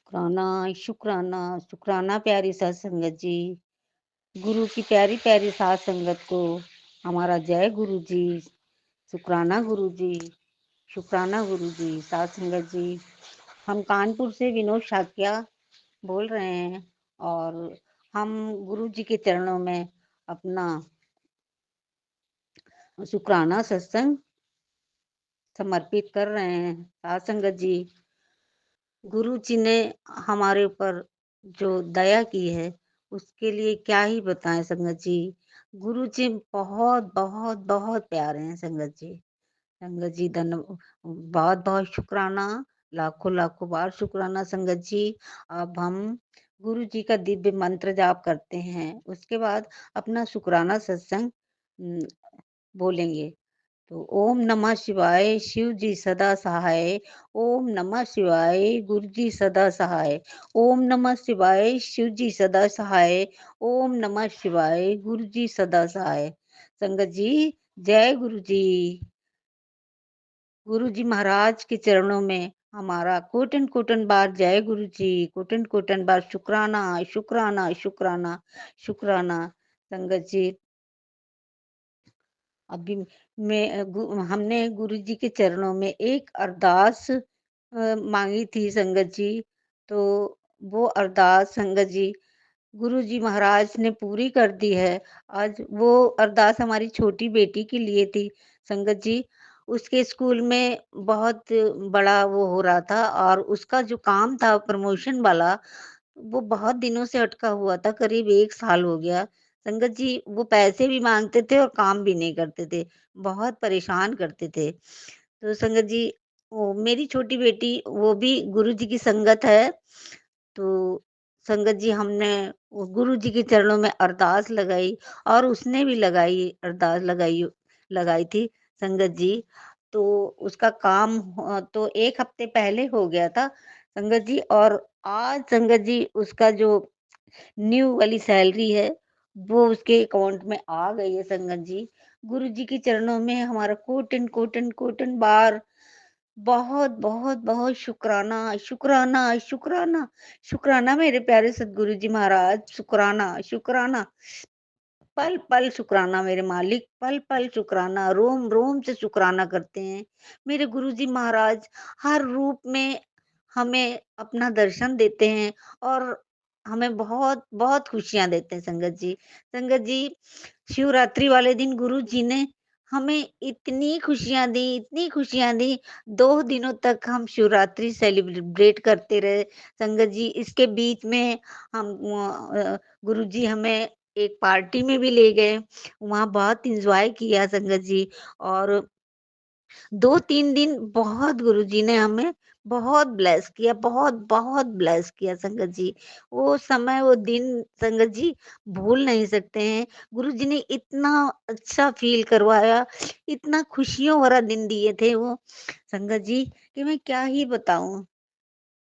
शुक्राना, शुक्राना, शुक्राना प्यारी साध संगत जी। गुरु की प्यारी-प्यारी साध संगत को हमारा जय गुरु जी, शुक्राना गुरु जी, शुक्राना गुरु जी। साध संगत जी, हम कानपुर से विनोद शाक्या बोल रहे हैं और हम गुरु जी के चरणों में अपना शुक्राना सत्संग समर्पित कर रहे हैं। साध संगत जी, गुरु जी ने हमारे ऊपर जो दया की है, उसके लिए क्या ही बताएँ संगत जी। गुरु जी बहुत, बहुत, बहुत प्यारे हैं संगत जी। संगत जी बहुत-बहुत शुक्राना, लाखों-लाखों बार शुक्राना संगत जी। अब हम गुरु जी का दिव्य मंत्र जाप करते हैं, उसके बाद अपना शुक्राना सत्संग उम, बोलेंगे। तो ओम नमः शिवाय, शिव जी सदा सहाय। ओम नमः शिवाय, गुरु जी सदा सहाय। ओम नमः शिवाय, शिव जी सदा सहाय। ओम नमः शिवाय, गुरु जी सदा सहाय। संगत जी, जय गुरु जी। गुरु जी महाराज के चरणों में हमारा कोटन-कोटन बार जय गुरु जी, कोटन-कोटन बार शुक्राना, शुक्राना, शुक्राना, शुक्राना। संगत जी, अभी हमने गुरु जी के चरणों में एक अरदास मांगी थी संगत जी। तो वो अरदास संगत जी गुरु जी महाराज ने पूरी कर दी है। आज वो अरदास हमारी छोटी बेटी के लिए थी संगत जी। उसके स्कूल में बहुत बड़ा वो हो रहा था और उसका जो काम था प्रमोशन वाला, वो बहुत दिनों से अटका हुआ था, करीब 1 साल हो गया। संगत जी, वो पैसे भी माँगते थे और काम भी नहीं करते थे, बहुत परेशान करते थे। तो संगत जी, वो मेरी छोटी बेटी वो भी गुरु जी की संगत है। तो संगत जी, हमने वो गुरु जी के चरणों में अरदास लगाई और उसने भी अरदास लगाई लगाई थी संगत जी। तो उसका काम तो 1 हफ्ते पहले हो गया था संगत जी। और आज संगत जी उसका जो न्यू वाली सैलरी है, वो उसके अकाउंट में आ गई है संगत जी। गुरु जी के चरणों में हमारा कोटन, कोटन, कोटन बार बहुत, बहुत, बहुत शुक्राना, शुक्राना, शुक्राना, शुक्राना मेरे प्यारे सद्गुरु जी महाराज, शुक्राना, शुक्राना। पल-पल शुक्राना मेरे मालिक, पल-पल शुक्राना, रोम-रोम से शुक्राना करते हैं। मेरे गुरुजी महाराज हर रूप में हमें अपना दर्शन देते हैं और हमें बहुत-बहुत खुशियाँ देते हैं संगत जी। संगत जी, शिवरात्रि वाले दिन गुरु जी ने हमें इतनी खुशियाँ दी, इतनी खुशियाँ दी, 2 दिनों तक हम शिवरात्रि सेलिब्रेट करते रहे। संगत जी, इसके बीच में हम गुरु जी हमें एक पार्टी में भी ले गए, वहाँ बहुत एन्जॉय किया संगत जी। और 2-3 दिन बहुत गुरुजी ने हमें बहुत ब्लेस किया, बहुत-बहुत ब्लेस किया संगत जी। वो समय, वो दिन संगत जी भूल नहीं सकते हैं। गुरुजी ने इतना अच्छा फ़ील करवाया, इतना खुशियों भरा दिन दिए थे वो संगत जी कि मैं क्या ही बताऊँ।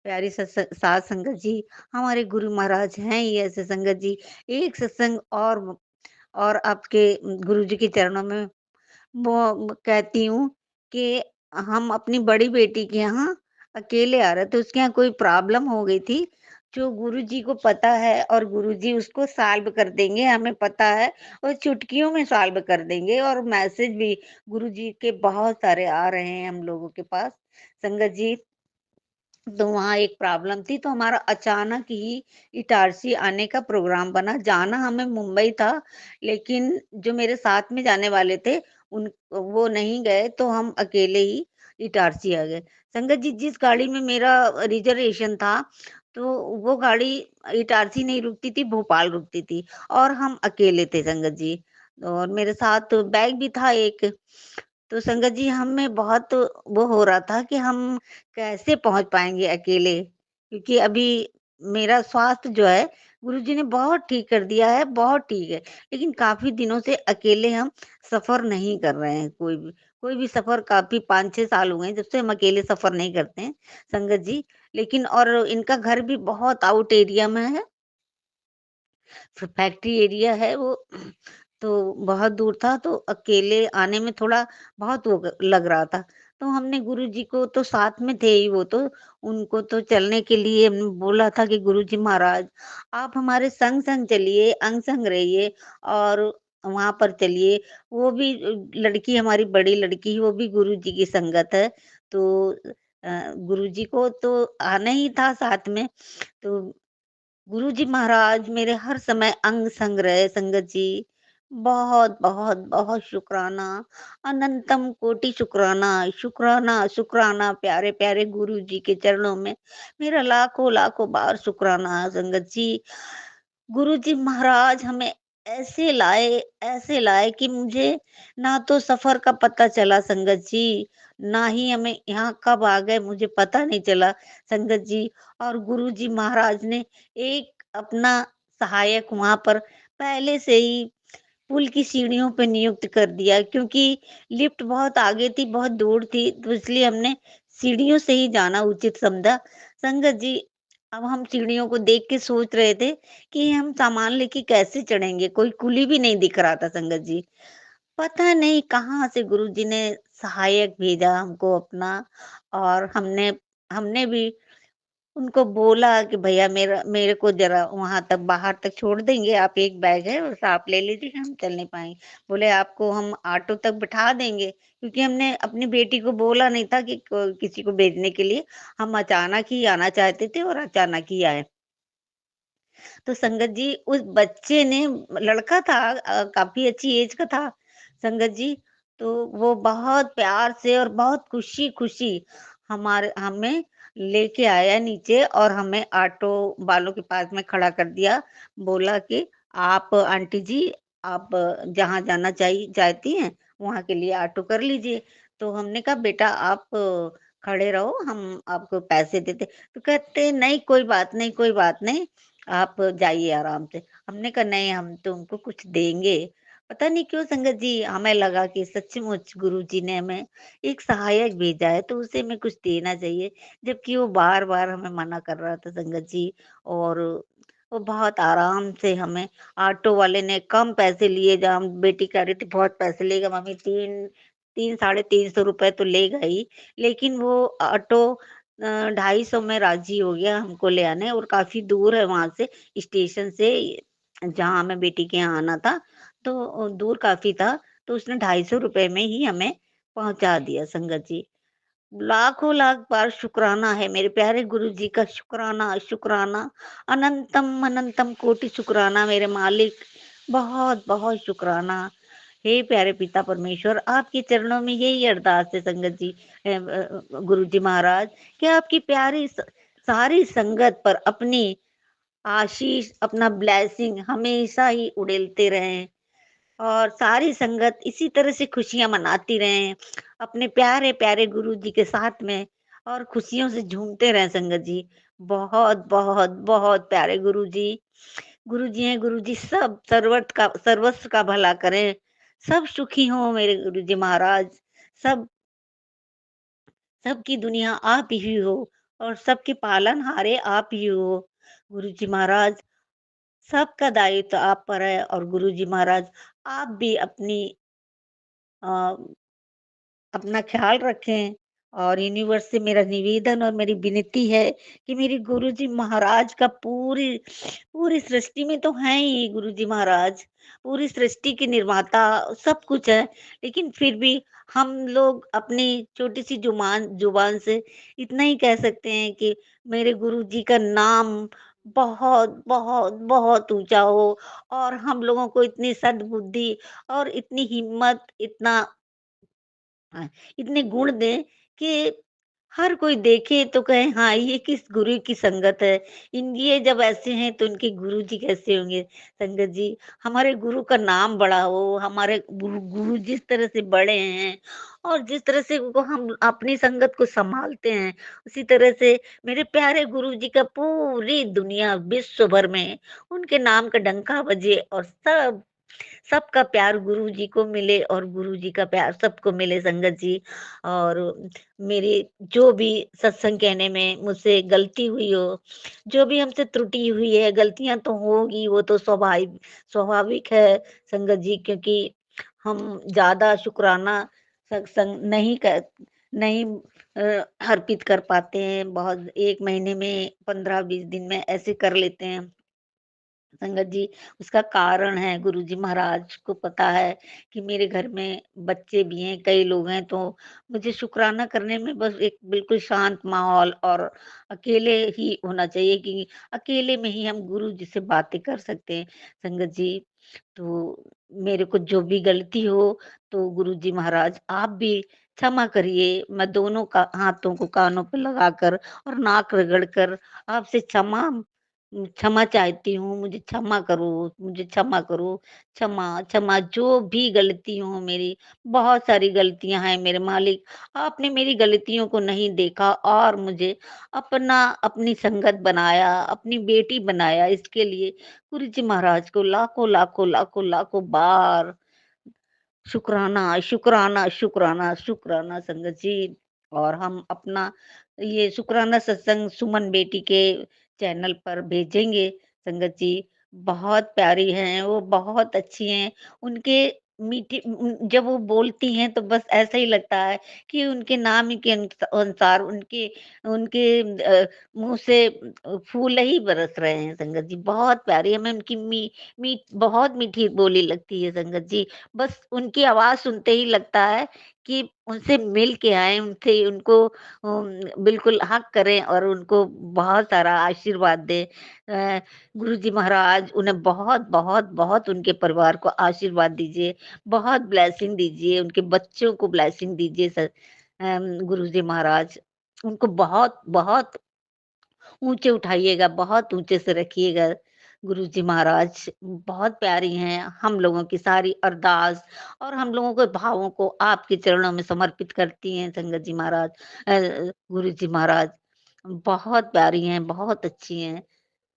प्यारी साध संगत जी, हमारे गुरु महाराज हैं ही ऐसे संगत जी। एक सत्संग और आपके गुरु जी के चरणों में वो कहती हूँ कि हम अपनी बड़ी बेटी के यहाँ अकेले आ रहे थे, उसके यहाँ कोई प्रॉब्लम हो गई थी, जो गुरुजी को पता है और गुरुजी उसको सॉल्व कर देंगे, हमें पता है और चुटकियों में सॉल्व कर देंगे। और मैसेज भी गुरुजी के बहुत सारे आ रहे हैं हम लोगों के पास। संगत जी, तो वहाँ एक प्रॉब्लम थी, तो हमारा अचानक ही इटारसी आने का प्रोग्राम बना। जाना हमें मुंबई था, लेकिन जो मेरे साथ में जाने वाले थे, उन वो नहीं गए, तो हम अकेले ही इटारसी आ गए। संगत जी, जिस गाड़ी में मेरा रिज़र्वेशन था, तो वो गाड़ी इटारसी नहीं रुकती थी, भोपाल रुकती थी और हम अकेले थे संगत जी। और मेरे साथ बैग भी था एक। तो संगत जी, हमें बहुत वो हो रहा था कि हम कैसे पहुँच पाएँगे अकेले? क्योंकि अभी मेरा स्वास्थ्य जो है, गुरुजी ने बहुत ठीक कर दिया है, बहुत ठीक है। लेकिन काफ़ी दिनों से अकेले हम सफ़र नहीं कर रहे हैं कोई भी। कोई भी सफ़र काफ़ी 5-6 साल हो गए हैं जब से हम अकेले सफ़र नहीं करते हैं, संगत जी। लेकिन और इनका घर भी बहुत आउट एरिया में है, फैक्ट्री एरिया है वो। तो बहुत दूर था, तो अकेले आने में थोड़ा बहुत वो लग रहा था। तो हमने गुरुजी को तो साथ में थे ही वो तो, उनको तो चलने के लिए हमने बोला था कि गुरुजी महाराज आप हमारे संग-संग चलिए, अंग-संग रहिए और वहाँ पर चलिए। वो भी लड़की हमारी बड़ी लड़की वो भी गुरुजी की संगत है। तो गुरुजी को तो आना ही था साथ में। तो गुरुजी महाराज मेरे हर समय अंग संग रहे संगत जी। बहुत बहुत बहुत शुक्राना, अनंतम कोटि शुक्राना, शुक्राना शुक्राना प्यारे प्यारे गुरु जी के चरणों में मेरा लाखों लाखों बार शुक्राना संगत जी। गुरु जी महाराज हमें ऐसे लाए कि मुझे ना तो सफर का पता चला संगत जी, ना ही हमें यहाँ कब आ गए मुझे पता नहीं चला संगत जी। और गुरु जी महाराज ने एक अपना सहायक वहां पर पहले से ही पुल की सीढ़ियों पे नियुक्त कर दिया, क्योंकि लिफ्ट बहुत आगे थी, बहुत दूर थी, तो इसलिए हमने सीढ़ियों से ही जाना उचित समझा। संगत जी, अब हम सीढ़ियों को देख के सोच रहे थे कि हम सामान लेके कैसे चढ़ेंगे, कोई कुली भी नहीं दिख रहा था संगत जी। पता नहीं कहाँ से गुरुजी ने सहायक भेजा हमको अपना, और हमने हमने भी उनको बोला कि भैया मेरा मेरे को ज़रा वहाँ तक बाहर तक छोड़ देंगे आप, एक बैग है बस आप ले लीजिए, हम चल नहीं पाएँगे। बोले आपको हम ऑटो तक बिठा देंगे, क्योंकि हमने अपनी बेटी को बोला नहीं था कि किसी को भेजने के लिए, हम अचानक ही आना चाहते थे और अचानक ही आए। तो संगत जी उस बच्चे ने, लड़का था काफ़ी अच्छी एज का था संगत जी, तो वो बहुत प्यार से और बहुत खुशी-खुशी हमारे हमें लेके आया नीचे और हमें ऑटो वालों के पास में खड़ा कर दिया। बोला कि आप आंटी जी आप जहाँ जाना चाहती हैं, वहाँ के लिए ऑटो कर लीजिए। तो हमने कहा बेटा आप खड़े रहो, हम आपको पैसे देते। तो कहते नहीं कोई बात नहीं, आप जाइए आराम से। हमने कहा नहीं हम तुमको कुछ देंगे। पता नहीं क्यों संगत जी हमें लगा कि सचमुच गुरुजी ने हमें एक सहायक भेजा है तो उसे हमें कुछ देना चाहिए। जबकि वो बार-बार हमें मना कर रहा था संगत जी, और वो बहुत आराम से हमें ऑटो वाले ने कम पैसे लिए, जहाँ बेटी कह रही थी बहुत पैसे लेगा मम्मी, 3 साढ़े 300 रुपए तो लेगा ही। लेकिन वो ऑटो 250 में राज़ी हो गया हमको ले आने, और काफ़ी दूर है वहाँ से स्टेशन से जहाँ हमें बेटी के यहाँ आना था, तो दूर काफ़ी था, तो उसने 250 रुपए में ही हमें पहुँचा दिया संगत जी। लाखों लाख बार शुक्राना है मेरे प्यारे गुरुजी का, शुक्राना, शुक्राना, अनंतम अनंतम कोटि शुक्राना मेरे मालिक, बहुत-बहुत शुक्राना। हे प्यारे पिता परमेश्वर, आपके चरणों में यही अरदास है संगत जी, गुरुजी महाराज, कि आपकी प्यारी सारी संगत पर अपनी आशीष, अपना ब्लेसिंग हमेशा ही उड़ेलते रहें। और सारी संगत इसी तरह से खुशियाँ मनाती रहें, अपने प्यारे-प्यारे गुरुजी के साथ में, और खुशियों से झूमते रहें संगत जी। बहुत, बहुत, बहुत प्यारे गुरुजी, गुरुजी हैं गुरुजी सब सर्वस्व का भला करें, सब सुखी हों मेरे गुरुजी महाराज, सब सबकी दुनिया आप ही हो और सबके पालनहारे आप ही हो। गुरुजी महाराज सबका दायित्व आप पर है, और गुरुजी महाराज आप भी अ, अपना ख़्याल रखें। और यूनिवर्स से मेरा निवेदन और मेरी विनती है कि मेरे गुरुजी महाराज का पूरी पूरी सृष्टि में तो हैं ही गुरुजी महाराज, पूरी सृष्टि के निर्माता सब कुछ है, लेकिन फिर भी हम लोग अपनी छोटी-सी ज़ुबान से इतना ही कह सकते हैं कि मेरे गुरुजी का नाम बहुत, बहुत, बहुत ऊँचा हो, और हम लोगों को इतनी सद्बुद्धि और इतनी हिम्मत, हाँ, इतने गुण दें कि हर कोई देखे तो कहे हाँ ये किस गुरु की संगत है। इन ये जब ऐसे हैं तो इनके गुरु जी कैसे होंगे संगत जी। हमारे गुरु का नाम बड़ा हो, हमारे गुरु गुरु जिस तरह से बड़े हैं और जिस तरह से वो हम अपनी संगत को संभालते हैं, उसी तरह से मेरे प्यारे गुरु जी का पूरी दुनिया विश्व भर में उनके नाम का डंका बजे, और सबका प्यार गुरुजी को मिले और गुरुजी का प्यार सबको मिले संगत जी। और मेरी जो भी सत्संग कहने में मुझसे गलती हुई हो, जो भी हमसे त्रुटि हुई है, गलतियाँ तो होगी, वो तो स्वाभाविक है संगत जी, क्योंकि हम ज़्यादा शुक्राना सत्संग नहीं अर्पित कर पाते हैं। बहुत 1 महीने में 15-20 दिन में ऐसे कर लेते हैं। संगत जी, उसका कारण है गुरुजी महाराज को पता है कि मेरे घर में बच्चे भी हैं, कई लोग हैं, तो मुझे शुक्राना करने में बस एक बिल्कुल शांत माहौल और अकेले ही होना चाहिए कि अकेले में ही हम गुरु जी से बातें कर सकते हैं। संगत जी, तो मेरे को जो भी गलती हो तो गुरुजी महाराज आप भी क्षमा करिए। मैं दोनों का हाथों को कानों पे लगाकर और नाक रगड़ कर आपसे क्षमा चाहती हूँ, मुझे क्षमा करो, क्षमा, क्षमा जो भी गलती हो मेरी, बहुत सारी गलतियाँ हैं मेरे मालिक। आपने मेरी गलतियों को नहीं देखा और मुझे अपनी संगत बनाया, अपनी बेटी बनाया, इसके लिए गुरु जी महाराज को लाखों, लाखों, लाखों, लाखों बार शुक्राना, शुक्राना, शुक्राना, शुक्राना संगत जी। और हम अपना ये शुक्राना सत्संग सुमन बेटी के चैनल पर भेजेंगे संगत जी। बहुत प्यारी हैं, वो बहुत अच्छी हैं। उनके जब वो बोलती हैं तो बस ऐसा ही लगता है कि उनके नाम ही के अनुसार उनके उनके मुँह से फूल ही बरस रहे हैं संगत जी। बहुत प्यारी है, हमें उनकी बहुत मीठी बोली लगती है संगत जी। बस उनकी आवाज़ सुनते ही लगता है कि उनसे मिल के आएँ, उनसे उनको बिल्कुल हग करें और उनको बहुत सारा आशीर्वाद दें। गुरुजी महाराज उन्हें बहुत, बहुत, बहुत उनके परिवार को आशीर्वाद दीजिए, बहुत ब्लेसिंग दीजिए, उनके बच्चों को ब्लेसिंग दीजिए गुरुजी महाराज। उनको बहुत, बहुत ऊँचे उठाइएगा, बहुत ऊँचे से रखिएगा। गुरुजी महाराज बहुत प्यारी हैं, हम लोगों की सारी अरदास और हम लोगों के भावों को आपके चरणों में समर्पित करती हैं संगत जी महाराज गुरुजी महाराज। बहुत प्यारी हैं, बहुत अच्छी हैं।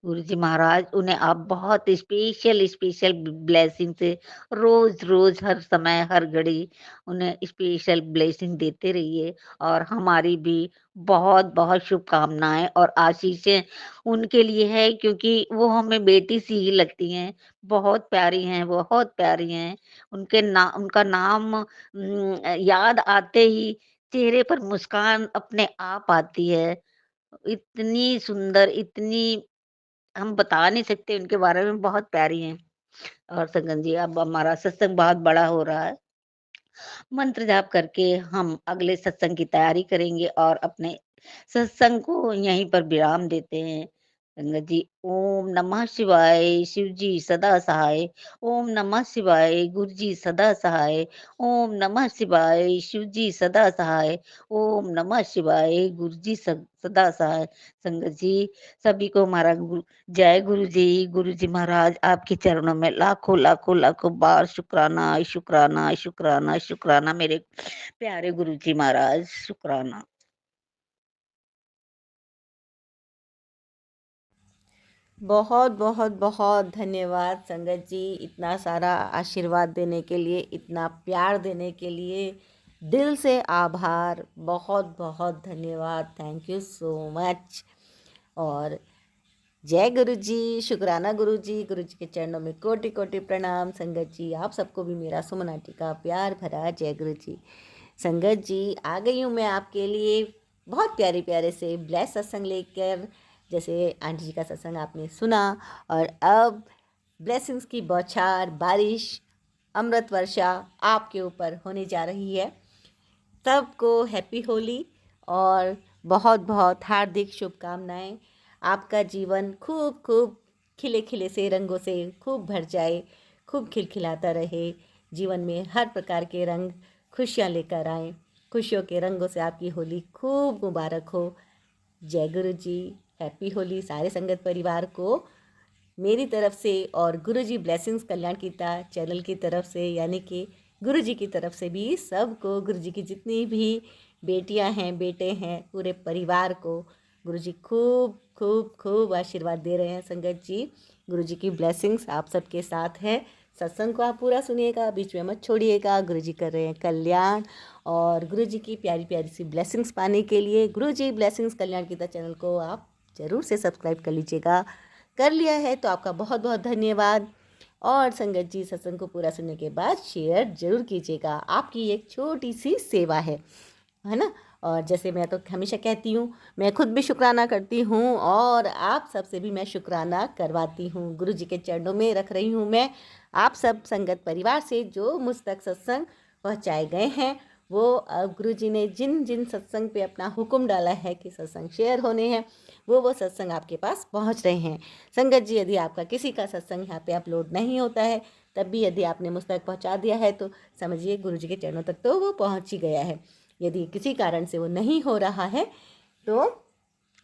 गुरुजी महाराज उन्हें आप बहुत स्पेशल स्पेशल ब्लेसिंग से रोज-रोज हर समय हर घड़ी उन्हें स्पेशल ब्लेसिंग देते रहिए और हमारी भी बहुत-बहुत शुभकामनाएँ और आशीषें उनके लिए है क्योंकि वो हमें बेटी सी ही लगती हैं। बहुत प्यारी हैं, बहुत प्यारी हैं। उनका नाम याद आते ही चेहरे पर मुस्कान अपने आप आती है। इतनी सुंदर, इतनी हम बता नहीं सकते उनके बारे में बहुत प्यारी हैं। और संगत जी अब हमारा सत्संग बहुत बड़ा हो रहा है। मंत्र जाप करके हम अगले सत्संग की तैयारी करेंगे और अपने सत्संग को यहीं पर विराम देते हैं। संगत जी ओम नमः शिवाय, शिव जी सदा सहाय। ओम नमः शिवाय, गुरु जी सदा सहाय। ओम नमः शिवाय, शिव जी सदा सहाय। ओम नमः शिवाय, गुरु जी सदा सहाय। संगत जी सभी को हमारा गुरु जी महाराज आपके चरणों में लाखों लाखों लाखों बार शुक्राना शुक्राना शुक्राना शुक्राना मेरे प्यारे गुरु जी महाराज शुक्राना। बहुत बहुत बहुत धन्यवाद संगत जी, इतना सारा आशीर्वाद देने के लिए, इतना प्यार देने के लिए दिल से आभार। बहुत बहुत धन्यवाद, थैंक यू सो मच। और जय गुरु जी, शुक्राना गुरु जी, गुरु जी के चरणों में कोटि कोटि प्रणाम। संगत जी आप सबको भी मेरा सुमन आंटी का प्यार भरा जय गुरु जी। संगत जी आ गई हूँ मैं आपके लिए बहुत प्यारे प्यारे से ब्लेस सत्संग लेकर। जैसे आंटी जी का सत्संग आपने सुना और अब ब्लेसिंग्स की बौछार, बारिश, अमृत वर्षा आपके ऊपर होने जा रही है। सबको हैप्पी होली और बहुत बहुत हार्दिक शुभकामनाएं। आपका जीवन खूब खूब खिले खिले से रंगों से खूब भर जाए, खूब खिलखिलाता रहे। जीवन में हर प्रकार के रंग खुशियाँ लेकर आएँ। खुशियों के रंगों से आपकी होली खूब मुबारक हो। जय गुरु जी, हैप्पी होली सारे संगत परिवार को मेरी तरफ से और गुरुजी ब्लेसिंग्स कल्याण गीता चैनल की तरफ से, यानी कि गुरुजी की तरफ से भी सबको, गुरुजी की जितनी भी बेटियां हैं, बेटे हैं, पूरे परिवार को गुरुजी खूब खूब खूब आशीर्वाद दे रहे हैं। संगत जी गुरुजी की ब्लेसिंग्स आप सबके साथ है। सत्संग को आप पूरा सुनिएगा, बीच में मत छोड़िएगा। गुरुजी कर रहे हैं कल्याण और गुरुजी की प्यारी प्यारी सी ब्लेसिंग्स पाने के लिए गुरुजी ब्लेसिंग्स कल्याण गीता चैनल को आप ज़रूर से सब्सक्राइब कर लीजिएगा। कर लिया है तो आपका बहुत बहुत धन्यवाद। और संगत जी सत्संग को पूरा सुनने के बाद शेयर जरूर कीजिएगा, आपकी एक छोटी सी सेवा है ना। और जैसे मैं तो हमेशा कहती हूँ, मैं खुद भी शुक्राना करती हूँ और आप सबसे भी मैं शुक्राना करवाती हूँ। गुरु जी के चरणों में रख रही हूँ मैं आप सब संगत परिवार से जो मुझ तक सत्संग पहुँचाए गए हैं। वो गुरु जी ने जिन जिन सत्संग पे अपना हुक्म डाला है कि सत्संग शेयर होने हैं, वो सत्संग आपके पास पहुँच रहे हैं। संगत जी, यदि आपका किसी का सत्संग यहाँ पे अपलोड नहीं होता है, तब भी यदि आपने मुझ तक पहुँचा दिया है तो समझिए गुरु जी के चरणों तक तो वो पहुँच ही गया है। यदि किसी कारण से वो नहीं हो रहा है तो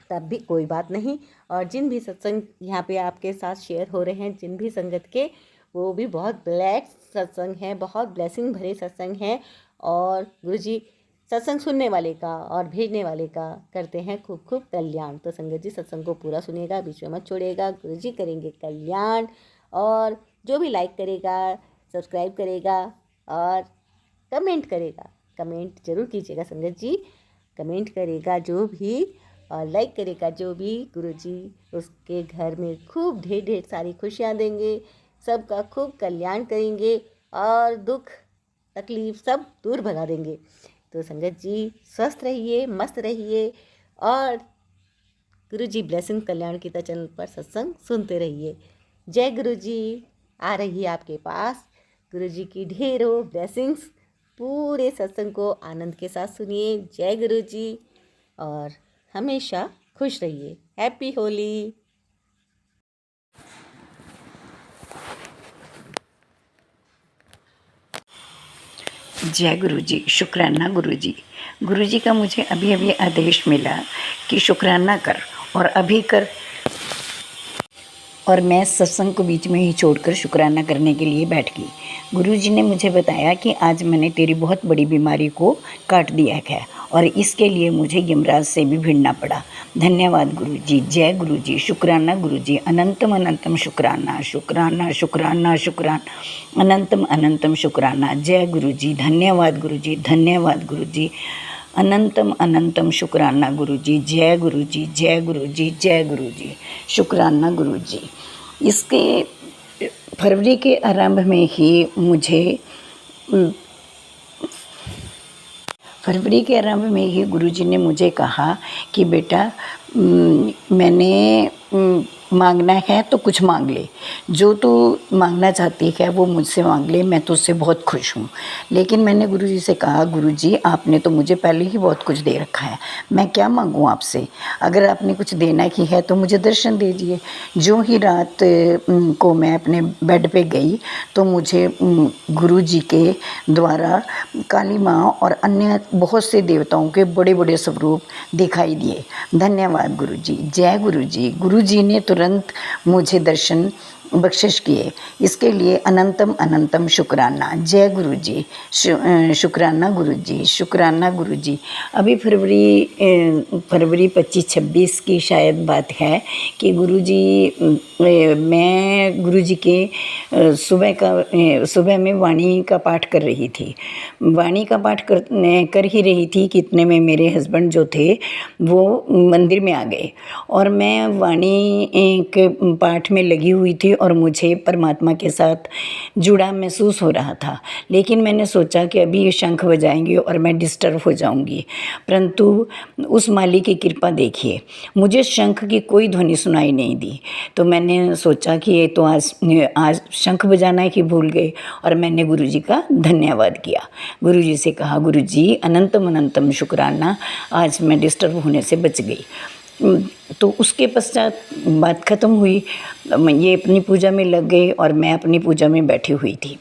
तब भी कोई बात नहीं। और जिन भी सत्संग यहाँ पे आपके साथ शेयर हो रहे हैं, जिन भी संगत के, वो भी बहुत ब्लेस्ड सत्संग हैं, बहुत ब्लेसिंग भरे सत्संग हैं। और गुरु जी सत्संग सुनने वाले का और भेजने वाले का करते हैं खूब खूब कल्याण। तो संगत जी सत्संग को पूरा सुनिएगा, बीच में मत छोड़िएगा। गुरु जी करेंगे कल्याण। और जो भी लाइक करेगा, सब्सक्राइब करेगा और कमेंट करेगा, कमेंट जरूर कीजिएगा संगत जी। कमेंट करेगा जो भी और लाइक करेगा जो भी, गुरुजी उसके घर में खूब ढेर ढेर सारी खुशियाँ देंगे, सबका खूब कल्याण करेंगे और दुख तकलीफ सब दूर भगा देंगे। तो संगत जी स्वस्थ रहिए, मस्त रहिए और गुरुजी ब्लेसिंग कल्याण गीता चैनल पर सत्संग सुनते रहिए। जय गुरुजी आ रही है आपके पास। गुरुजी की ढेरों ब्लेसिंग्स। पूरे सत्संग को आनंद के साथ सुनिए। जय गुरुजी और हमेशा खुश रहिए। हैप्पी होली। जय गुरुजी। शुक्राना गुरुजी। गुरुजी का मुझे अभी अभी आदेश मिला कि शुक्राना कर, और अभी कर। और मैं सत्संग को बीच में ही छोड़कर शुक्राना करने के लिए बैठ गई। गुरुजी ने मुझे बताया कि आज मैंने तेरी बहुत बड़ी बीमारी को काट दिया है और इसके लिए मुझे यमराज से भी भिड़ना पड़ा। धन्यवाद गुरुजी। जय गुरुजी। शुक्राना गुरुजी। अनंतम अनंतम शुक्राना, शुक्राना शुक्राना शुक्राना, अनंतम अनंतम शुक्राना। जय गुरुजी। धन्यवाद गुरुजी। धन्यवाद गुरुजी। अनंतम अनंतम शुक्राना गुरुजी। जय गुरुजी। जय गुरुजी। जय गुरुजी। शुक्राना गुरुजी। इसके फरवरी के आरंभ में ही मुझे फरवरी के आरंभ में ही गुरुजी ने मुझे कहा कि बेटा मैंने मांगना है तो कुछ मांग ले, जो तू मांगना चाहती है वो मुझसे मांग ले, मैं तो उससे बहुत खुश हूँ। लेकिन मैंने गुरुजी से कहा, गुरुजी आपने तो मुझे पहले ही बहुत कुछ दे रखा है, मैं क्या मांगूँ आपसे? अगर आपने कुछ देना ही है तो मुझे दर्शन दीजिए। जो ही रात को मैं अपने बेड पे गई तो मुझे गुरुजी के द्वारा काली माँ और अन्य बहुत से देवताओं के बड़े बड़े स्वरूप दिखाई दिए। धन्यवाद गुरुजी। जय गुरुजी। गुरुजी ने तुरंत मुझे दर्शन बख्शिश किए, इसके लिए अनंतम अनंतम शुक्राना। जय गुरुजी। शुक्राना गुरुजी। शुक्राना गुरुजी। अभी फरवरी 25-26 की शायद बात है कि गुरुजी मैं गुरुजी के सुबह में वाणी का पाठ कर रही थी। वाणी का पाठ कर ही रही थी कि इतने में मेरे हस्बैंड जो थे वो मंदिर में आ गए और मैं वाणी के पाठ में लगी हुई थी और मुझे परमात्मा के साथ जुड़ा महसूस हो रहा था। लेकिन मैंने सोचा कि अभी ये शंख बजाएंगे और मैं डिस्टर्ब हो जाऊंगी, परंतु उस माली की कृपा देखिए, मुझे शंख की कोई ध्वनि सुनाई नहीं दी। तो मैंने सोचा कि ये तो आज शंख बजाना ही भूल गए और मैंने गुरुजी का धन्यवाद किया। गुरुजी से कहा, गुरुजी अनंतम अनंतम शुक्राना, आज मैं डिस्टर्ब होने से बच गई। तो उसके पश्चात बात ख़त्म हुई, ये अपनी पूजा में लग गए और मैं अपनी पूजा में बैठी हुई थी।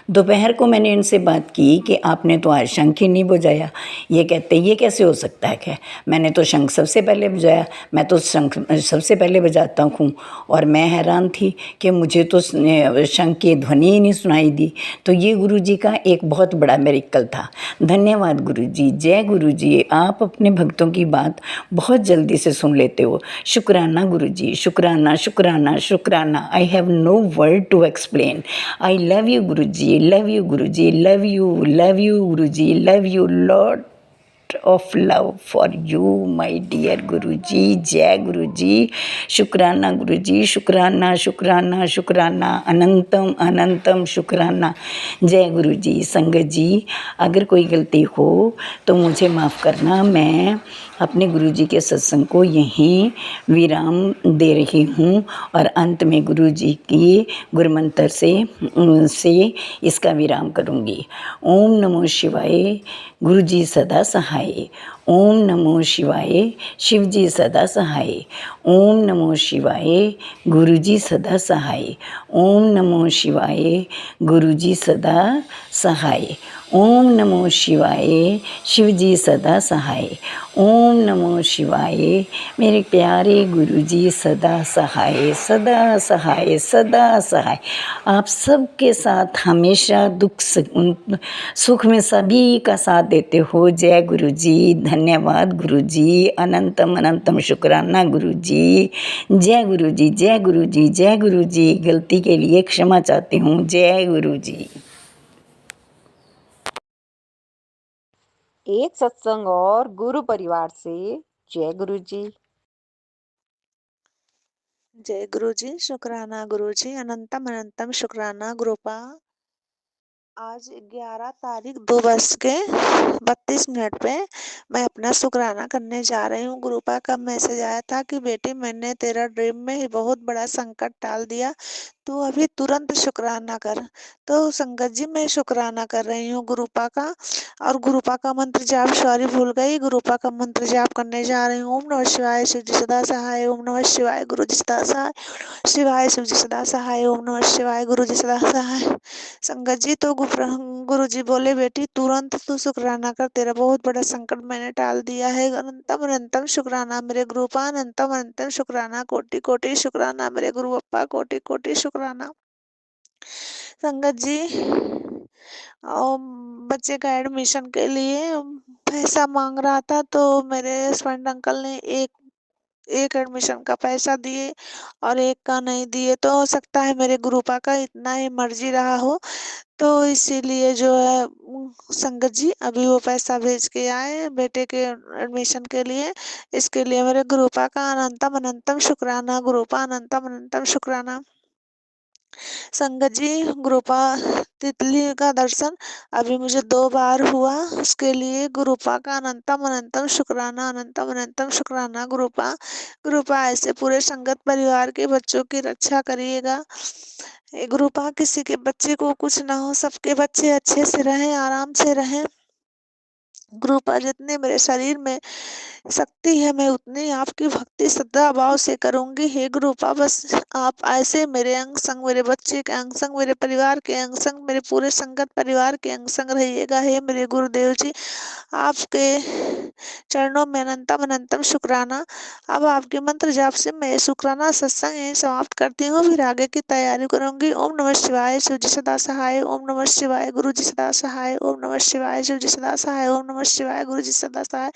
दोपहर को मैंने इनसे बात की कि आपने तो आज शंख ही नहीं बजाया। ये कहते ये कैसे हो सकता है? क्या मैंने तो शंख सबसे पहले बजाया, मैं तो शंख सबसे पहले बजाता हूँ। और मैं हैरान थी कि मुझे तो शंख की ध्वनि ही नहीं सुनाई दी। तो ये गुरुजी का एक बहुत बड़ा मिरेकल था। धन्यवाद गुरुजी। जय गुरुजी। आप अपने भक्तों की बात बहुत जल्दी से सुन लेते हो। शुक्राना गुरुजी। शुक्राना शुक्राना शुक्राना। I have no word to explain. I love you Guruji. Love you Guruji, love you Guruji, love you Lord. heart of love for you, my dear Guruji. जय गुरुजी, शुक्राना गुरुजी, शुक्राना शुक्राना शुक्राना, अनंतम अनंतम शुक्राना। जय गुरुजी। संगत जी, अगर कोई गलती हो तो मुझे माफ़ करना। मैं अपने गुरुजी के सत्संग को यहीं विराम दे रही हूँ और अंत में गुरुजी की गुरुमंत्र से इसका विराम करूँगी। ओम नमो शिवाय, गुरुजी सदा सहाय। ओम नमो शिवाय, शिवजी सदा सहाय। ओम नमो शिवाय, गुरुजी सदा सहाय। ओम नमो शिवाय, गुरुजी सदा सहाय। ओम नमो शिवाय, शिवजी सदा सहाय। ओम नमो शिवाय, मेरे प्यारे गुरुजी सदा सहाय, सदा सहाय, सदा सहाय। आप सबके साथ हमेशा सुख में सभी का साथ देते हो। जय गुरुजी, धन्यवाद गुरुजी, अनंतम अनंतम शुक्राना गुरुजी। जय गुरुजी, जय गुरुजी, जय गुरुजी। गलती के लिए क्षमा चाहती हूँ। जय गुरुजी। एक सत्संग और गुरु परिवार से जय गुरु जी। जय गुरुजी, शुक्राना गुरुजी, अनंतम अनंतम शुक्राना गुरुपा। आज 11 तारीख 2:32 पे मैं अपना शुक्राना करने जा रही हूँ। गुरुपा का मैसेज आया था कि बेटी, मैंने तेरा ड्रीम में ही बहुत बड़ा संकट टाल दिया, तू अभी तुरंत शुक्राना कर। तो संगत जी, मैं शुक्राना कर रही हूँ गुरुपा का। और गुरुपा का मंत्र जाप, सॉरी भूल गई, गुरुपा का मंत्र जाप करने जा रही हूँ। ओम नमः शिवाय, शिव जी सदा सहाय। ओम नमः शिवाय, गुरु जी सदा सहाय। शिवाय, शिव जी सदा सहाय। ओम नमः शिवाय, गुरु जी सदा सहाय। संगत जी, तो गुरु जी बोले, बेटी तुरंत तू शुक्राना कर, तेरा बहुत बड़ा संकट मैंने टाल दिया है। अनंतम अनंतम शुक्राना मेरे गुरुपा, अनंतम अनंतम शुक्राना, कोटि कोटि शुक्राना मेरे गुरु अप्पा, कोटि कोटि शुक्राना। संगत जी, बच्चे का एडमिशन के लिए पैसा मांग रहा था, तो मेरे हस्बैंड अंकल ने एक एडमिशन का पैसा दिए और एक का नहीं दिए। तो हो सकता है मेरे गुरुपा का इतना ही मर्जी रहा हो, तो इसीलिए जो है संगत जी अभी वो पैसा भेज के आए बेटे के एडमिशन के लिए। इसके लिए मेरे गुरुपा का अनंतम अनंतम शुक्राना। गुरुपा, अनंतम अनंतम शुक्राना। संगत जी, गुरुपा तितली का दर्शन अभी मुझे 2 बार हुआ, उसके लिए गुरुपा का अनंतम अनंतम शुक्राना, अनंतम अनंतम शुक्राना। गुरुपा, गुरुपा ऐसे पूरे संगत परिवार के बच्चों की रक्षा करिएगा। गुरुपा, किसी के बच्चे को कुछ ना हो, सबके बच्चे अच्छे से रहें, आराम से रहें। गुरुपा, जितने मेरे शरीर में शक्ति है, मैं उतनी आपकी भक्ति श्रद्धा भाव से करूंगी। हे गुरुपा, बस आप ऐसे मेरे अंग संग, मेरे बच्चे के अंग संग, मेरे परिवार के अंग संग, मेरे पूरे संगत परिवार के अंग संग रहिएगा। हे मेरे गुरुदेव जी, आपके चरणों में अनंतम अनंतम शुक्राना। अब आपके मंत्र जाप से मैं शुक्राना सत्संग यहीं समाप्त करती हूँ, फिर आगे की तैयारी करूंगी। ओम नमः शिवाय, शिव जी सदा सहाय। ओम नमः शिवाय, गुरु जी सदा सहाय। ओम नमः शिवाय, शिव जी सदा सहाय। ओम नमः शिवाय, गुरु जी सदा सहाय।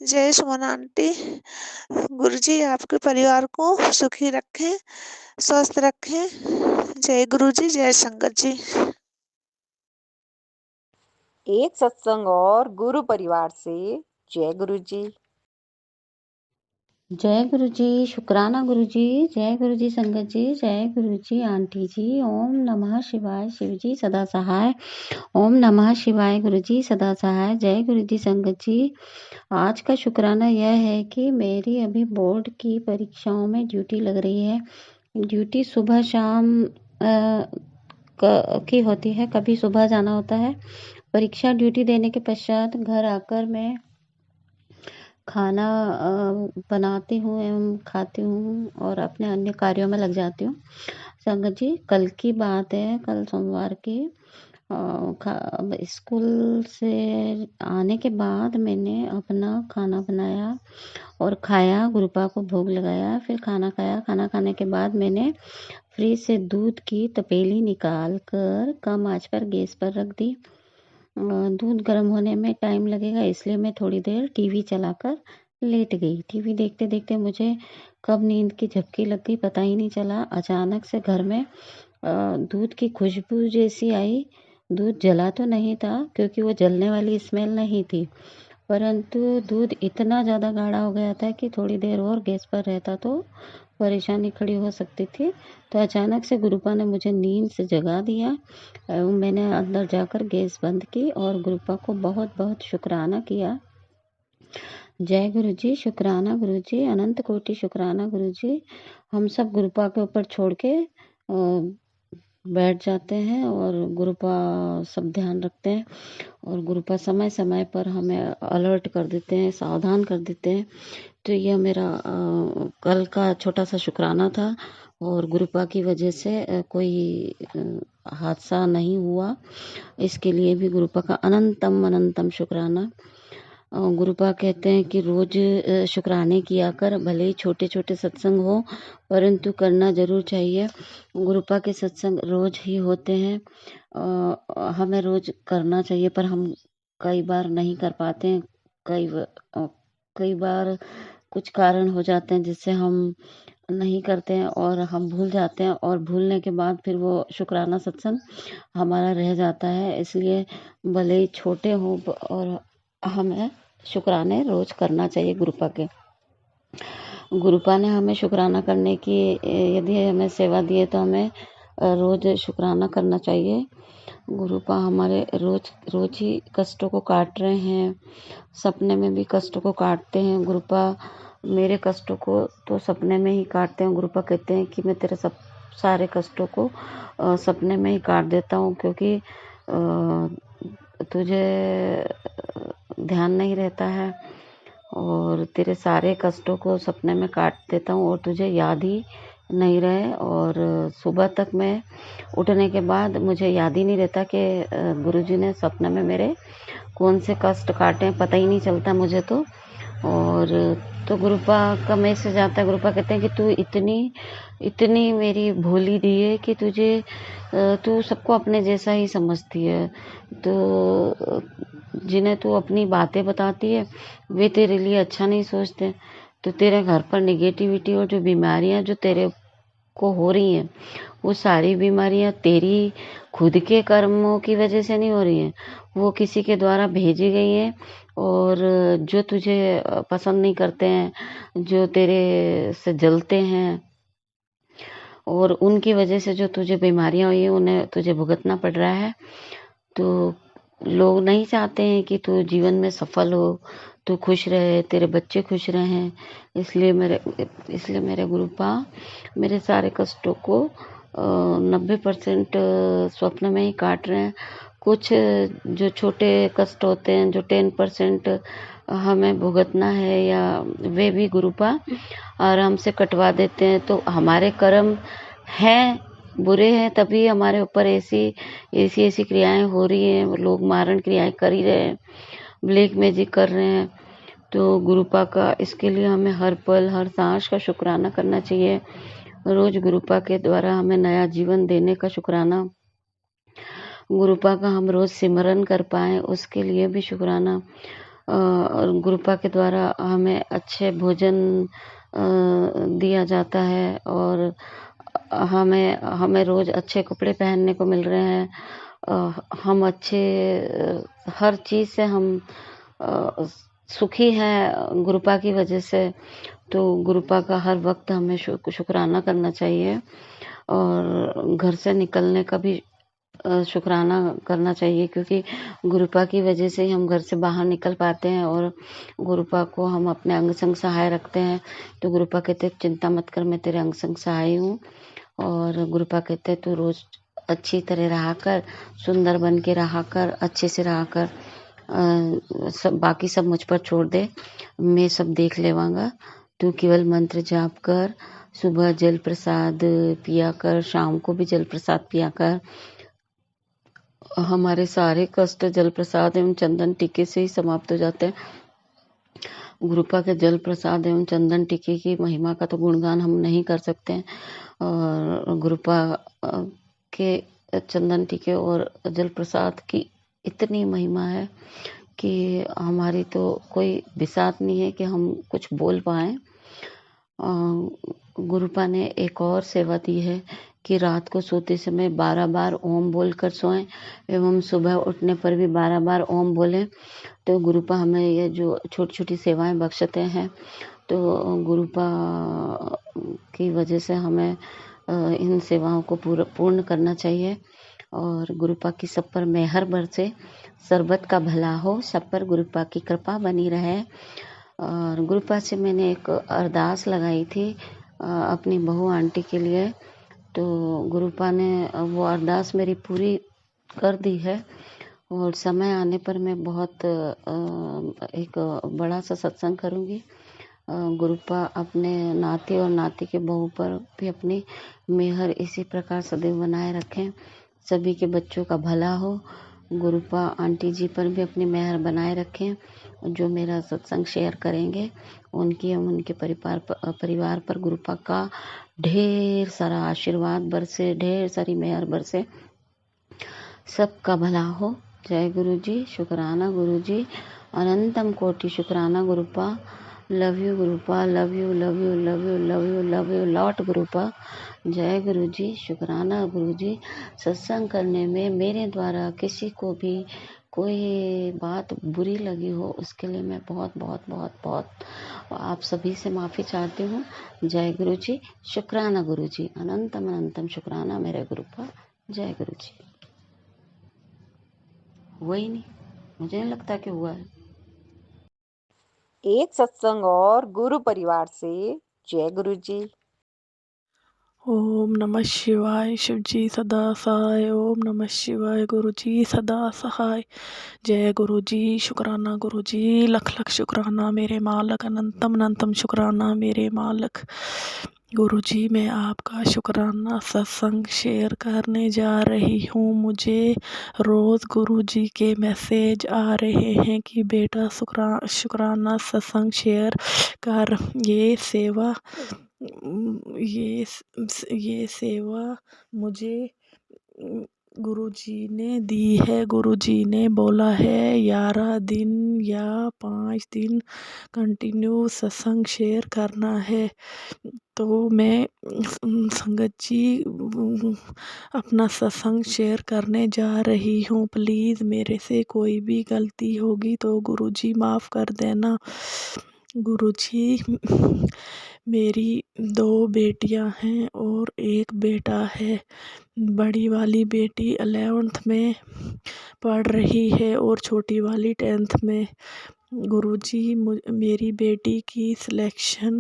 जय सुमन आंटी। गुरु जी आपके परिवार को सुखी रखें, स्वस्थ रखें। जय गुरु जी, जय संगत जी। एक सत्संग और गुरु परिवार से जय गुरु जी। जय गुरु जी, शुक्राना गुरु जी। जय गुरु जी संगत जी, जय गुरु जी आंटी जी। ओम नमः शिवाय, शिव जी सदा सहाय। ओम नमः शिवाय, गुरु जी सदा सहाय। जय गुरु जी संगत जी। आज का शुक्राना यह है कि मेरी अभी बोर्ड की परीक्षाओं में ड्यूटी लग रही है। ड्यूटी सुबह शाम की होती है, कभी सुबह जाना होता है। परीक्षा ड्यूटी देने के पश्चात घर आकर मैं खाना बनाती हूँ एवं खाती हूँ और अपने अन्य कार्यों में लग जाती हूँ। संगत जी, कल की बात है, कल सोमवार की स्कूल से आने के बाद मैंने अपना खाना बनाया और खाया, गुरुपा को भोग लगाया, फिर खाना खाया। खाना खाने के बाद मैंने फ्रिज से दूध की तपेली निकाल कर कम आंच पर गैस पर रख दी। दूध गर्म होने में टाइम लगेगा, इसलिए मैं थोड़ी देर टीवी चलाकर लेट गई। टीवी देखते देखते मुझे कब नींद की झपकी लग गई पता ही नहीं चला। अचानक से घर में दूध की खुशबू जैसी आई। दूध जला तो नहीं था क्योंकि वो जलने वाली स्मेल नहीं थी, परंतु दूध इतना ज़्यादा गाढ़ा हो गया था कि थोड़ी देर और गैस पर रहता तो परेशानी खड़ी हो सकती थी। तो अचानक से गुरुपा ने मुझे नींद से जगा दिया एवं मैंने अंदर जाकर गैस बंद की और गुरुपा को बहुत बहुत शुक्राना किया। जय गुरु जी, शुक्राना गुरु जी, अनंत कोटि शुक्राना गुरु जी। हम सब गुरुपा के ऊपर छोड़ के बैठ जाते हैं और गुरुपा सब ध्यान रखते हैं और गुरुपा समय समय पर हमें अलर्ट कर देते हैं, सावधान कर देते हैं। तो यह मेरा कल का छोटा सा शुक्राना था और गुरुपा की वजह से कोई हादसा नहीं हुआ। इसके लिए भी गुरुपा का अनंतम अनंतम शुक्राना। गुरुपा कहते हैं कि रोज शुक्राने किया कर, भले ही छोटे छोटे सत्संग हो परंतु करना जरूर चाहिए। गुरुपा के सत्संग रोज ही होते हैं, हमें रोज करना चाहिए पर हम कई बार नहीं कर पाते हैं। कई बार कुछ कारण हो जाते हैं जिससे हम नहीं करते हैं और हम भूल जाते हैं और भूलने के बाद फिर वो शुक्राना सत्संग हमारा रह जाता है। इसलिए भले ही छोटे हों और हमें शुक्राने रोज करना चाहिए गुरुपा के। गुरुपा ने हमें शुक्राना करने की यदि हमें सेवा दी है तो हमें रोज शुक्राना करना चाहिए। गुरुपा हमारे रोज ही कष्टों को काट रहे हैं, सपने में भी कष्टों को काटते हैं। गुरुपा मेरे कष्टों को तो सपने में ही काटते हैं। गुरुपा कहते हैं कि मैं तेरे सब सारे कष्टों को सपने में ही काट देता हूँ क्योंकि तुझे ध्यान नहीं रहता है और तेरे सारे कष्टों को सपने में काट देता हूँ और तुझे याद ही नहीं रहे। और सुबह तक मैं उठने के बाद मुझे याद ही नहीं रहता कि गुरुजी ने सपने में मेरे कौन से कष्ट काटे, पता ही नहीं चलता मुझे तो। और तो गुरुपा का मैसेज आता है, गुरुपा कहते हैं कि तू इतनी मेरी भोली दी है कि तू सबको अपने जैसा ही समझती है। तो जिन्हें तू अपनी बातें बताती है वे तेरे लिए अच्छा नहीं सोचते। तो तेरे घर पर निगेटिविटी और जो बीमारियां जो तेरे को हो रही हैं वो सारी बीमारियां तेरी खुद के कर्मों की वजह से नहीं हो रही हैं, वो किसी के द्वारा भेजी गई हैं। और जो तुझे पसंद नहीं करते हैं, जो तेरे से जलते हैं और उनकी वजह से जो तुझे बीमारियां हुई हैं उन्हें तुझे भुगतना पड़ रहा है। तो लोग नहीं चाहते हैं कि तू जीवन में सफल हो, तू खुश रहे, तेरे बच्चे खुश रहें। इसलिए मेरे गुरुपा मेरे सारे कष्टों को 90% स्वप्न में ही काट रहे हैं। कुछ जो छोटे कष्ट होते हैं, जो 10% हमें भुगतना है या वे भी गुरुपा आराम से कटवा देते हैं। तो हमारे कर्म हैं बुरे हैं तभी हमारे ऊपर ऐसी क्रियाएं हो रही हैं, लोग मारण क्रियाएं कर ही रहे हैं, ब्लैक मैजिक कर रहे हैं। तो गुरुपा का इसके लिए हमें हर पल हर सांस का शुक्राना करना चाहिए। रोज गुरुपा के द्वारा हमें नया जीवन देने का शुक्राना, गुरुपा का हम रोज सिमरन कर पाएं उसके लिए भी शुक्राना। और गुरुपा के द्वारा हमें अच्छे भोजन दिया जाता है और हमें रोज अच्छे कपड़े पहनने को मिल रहे हैं। हम अच्छे हर चीज से हम सुखी हैं गुरुपा की वजह से। तो गुरुपा का हर वक्त हमें शुक्राना करना चाहिए और घर से निकलने का भी शुक्राना करना चाहिए क्योंकि गुरुपा की वजह से ही हम घर से बाहर निकल पाते हैं और गुरुपा को हम अपने अंग संग सहाय रखते हैं। तो गुरुपा कहते हैं चिंता मत कर, मैं तेरे अंग संग सहाय हूँ। और गुरुपा कहते हैं तू रोज अच्छी तरह रहा कर, सुंदर बन के रहा कर, अच्छे से रहा कर, बाकी सब मुझ पर छोड़ दे, मैं सब देख लेवांगा। तू केवल मंत्र जाप कर, सुबह जल प्रसाद पिया कर, शाम को भी जल प्रसाद पिया कर। हमारे सारे कष्ट जल प्रसाद एवं चंदन टीके से ही समाप्त हो जाते हैं। गुरुपा के जल प्रसाद एवं चंदन टीके की महिमा का तो गुणगान हम नहीं कर सकते हैं। और गुरुपा के चंदन टीके और जल प्रसाद की इतनी महिमा है कि हमारी तो कोई बिसात नहीं है कि हम कुछ बोल पाएं। गुरुपा ने एक और सेवा दी है कि रात को सोते समय 12 बार ओम बोलकर सोएं एवं सुबह उठने पर भी 12 बार ओम बोलें। तो गुरुपा हमें ये जो छोटी छोटी सेवाएं बख्शते हैं, तो गुरुपा की वजह से हमें इन सेवाओं को पूर्ण करना चाहिए। और गुरुपा की सब पर मेहर बरसे, सर्बत का भला हो, सब पर गुरुपा की कृपा बनी रहे। और गुरुपा से मैंने एक अरदास लगाई थी अपनी बहू आंटी के लिए, तो गुरुपा ने वो अरदास मेरी पूरी कर दी है। और समय आने पर मैं बहुत एक बड़ा सा सत्संग करूँगी। गुरुपा अपने नाती और नाती के बहू पर भी अपनी मेहर इसी प्रकार सदैव बनाए रखें, सभी के बच्चों का भला हो। गुरुपा आंटी जी पर भी अपनी मेहर बनाए रखें, जो मेरा सत्संग शेयर करेंगे उनकी एवं उनके परिवार पर गुरुपा का ढेर सारा आशीर्वाद बरसे, ढेर सारी मेहर बरसे, सबका भला हो। जय गुरु जी, शुक्राना गुरु जी, अनंतम कोटि शुक्राना गुरुपा। लव यू गुरुपा, love you love you love you love you love you lot गुरुपा। जय गुरु जी, शुक्राना गुरु जी। सत्संग करने में मेरे द्वारा किसी को भी कोई बात बुरी लगी हो, उसके लिए मैं बहुत बहुत बहुत बहुत आप सभी से माफ़ी चाहती हूँ। जय गुरु जी, शुक्राना गुरु जी, अनंतम अनंतम शुक्राना मेरे गुरुपा। जय गुरु जी। हुआ ही नहीं, मुझे नहीं लगता कि हुआ है। एक सत्संग और गुरु परिवार से। जय गुरु जी। ओम नमः शिवाय, शिव जी सदा सहाय। ओम नमः शिवाय, गुरु जी सदा सहाय। जय गुरु जी, शुक्राना गुरु जी, लख लख शुक्राना मेरे मालक, अनंतम अनंतम शुक्राना मेरे मालक। गुरु जी, मैं आपका शुक्राना सत्संग शेयर करने जा रही हूँ। मुझे रोज़ गुरु जी के मैसेज आ रहे हैं कि बेटा शुक्राना सत्संग शेयर कर। ये सेवा मुझे गुरुजी ने दी है। गुरुजी ने बोला है 11 दिन या 5 दिन कंटिन्यू सत्संग शेयर करना है। तो मैं संगत जी अपना सत्संग शेयर करने जा रही हूँ। प्लीज़ मेरे से कोई भी गलती होगी तो गुरुजी माफ़ कर देना। गुरुजी, मेरी 2 बेटियां हैं और एक बेटा है। बड़ी वाली बेटी 11th में पढ़ रही है और छोटी वाली 10th में। गुरुजी, मेरी बेटी की सिलेक्शन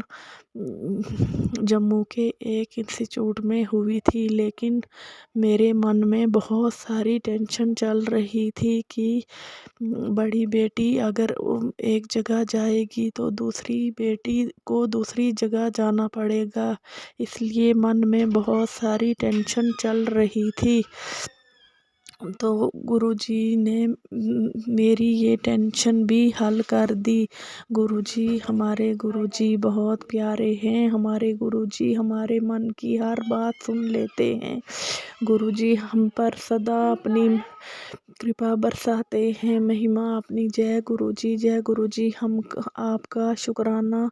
जम्मू के एक इंस्टीट्यूट में हुई थी, लेकिन मेरे मन में बहुत सारी टेंशन चल रही थी कि बड़ी बेटी अगर एक जगह जाएगी तो दूसरी बेटी को दूसरी जगह जाना पड़ेगा, इसलिए मन में बहुत सारी टेंशन चल रही थी। तो गुरुजी ने मेरी ये टेंशन भी हल कर दी। गुरुजी, हमारे गुरुजी बहुत प्यारे हैं। हमारे गुरुजी हमारे मन की हर बात सुन लेते हैं। गुरुजी हम पर सदा अपनी कृपा बरसाते हैं, महिमा अपनी। जय गुरुजी, जय गुरुजी। हम आपका शुक्राना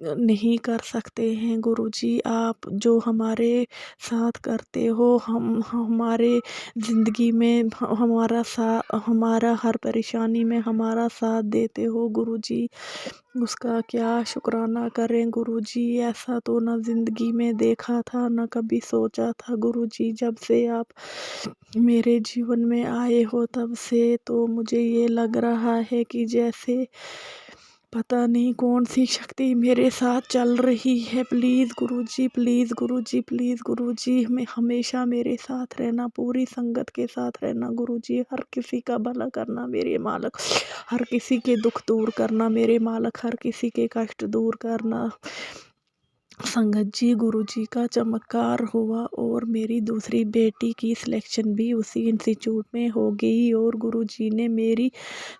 नहीं कर सकते हैं गुरुजी। आप जो हमारे साथ करते हो, हम हमारे ज़िंदगी में हमारा हर परेशानी में हमारा साथ देते हो गुरुजी, उसका क्या शुक्राना करें गुरुजी। ऐसा तो ना ज़िंदगी में देखा था, ना कभी सोचा था गुरुजी। जब से आप मेरे जीवन में आए हो तब से तो मुझे ये लग रहा है कि जैसे पता नहीं कौन सी शक्ति मेरे साथ चल रही है। प्लीज़ गुरुजी, प्लीज़ गुरुजी, प्लीज़ गुरुजी, हमेशा मेरे साथ रहना, पूरी संगत के साथ रहना गुरुजी। हर किसी का भला करना मेरे मालक, हर किसी के दुख दूर करना मेरे मालक, हर किसी के कष्ट दूर करना। संगत जी, गुरुजी का चमत्कार हुआ और मेरी दूसरी बेटी की सिलेक्शन भी उसी इंस्टीट्यूट में हो गई और गुरुजी ने मेरी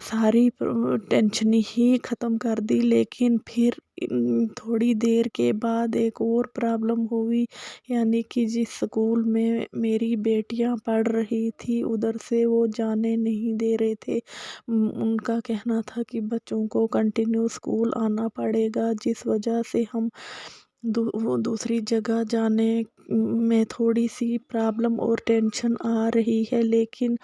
सारी टेंशन ही ख़त्म कर दी। लेकिन फिर थोड़ी देर के बाद एक और प्रॉब्लम हुई, यानी कि जिस स्कूल में मेरी बेटियां पढ़ रही थी उधर से वो जाने नहीं दे रहे थे। उनका कहना था कि बच्चों को कंटिन्यू स्कूल आना पड़ेगा, जिस वजह से हम वो दूसरी जगह जाने में थोड़ी सी प्रॉब्लम और टेंशन आ रही है, लेकिन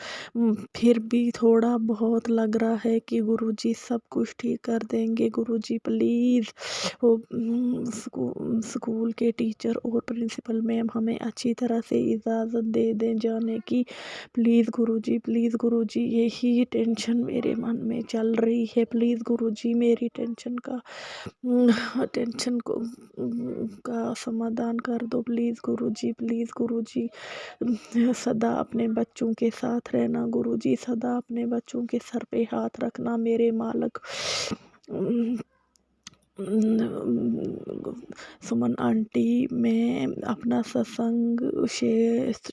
फिर भी थोड़ा बहुत लग रहा है कि गुरुजी सब कुछ ठीक कर देंगे। गुरुजी प्लीज़ वो स्कूल के टीचर और प्रिंसिपल मैम हमें अच्छी तरह से इजाज़त दे दें जाने की। प्लीज़ गुरुजी यही टेंशन मेरे मन में चल रही है। प्लीज़ गुरुजी मेरी टेंशन का समाधान कर दो। प्लीज़ गुरुजी सदा अपने बच्चों के साथ रहना। गुरुजी सदा अपने बच्चों के सर पे हाथ रखना। मेरे मालिक सुमन आंटी, मैं अपना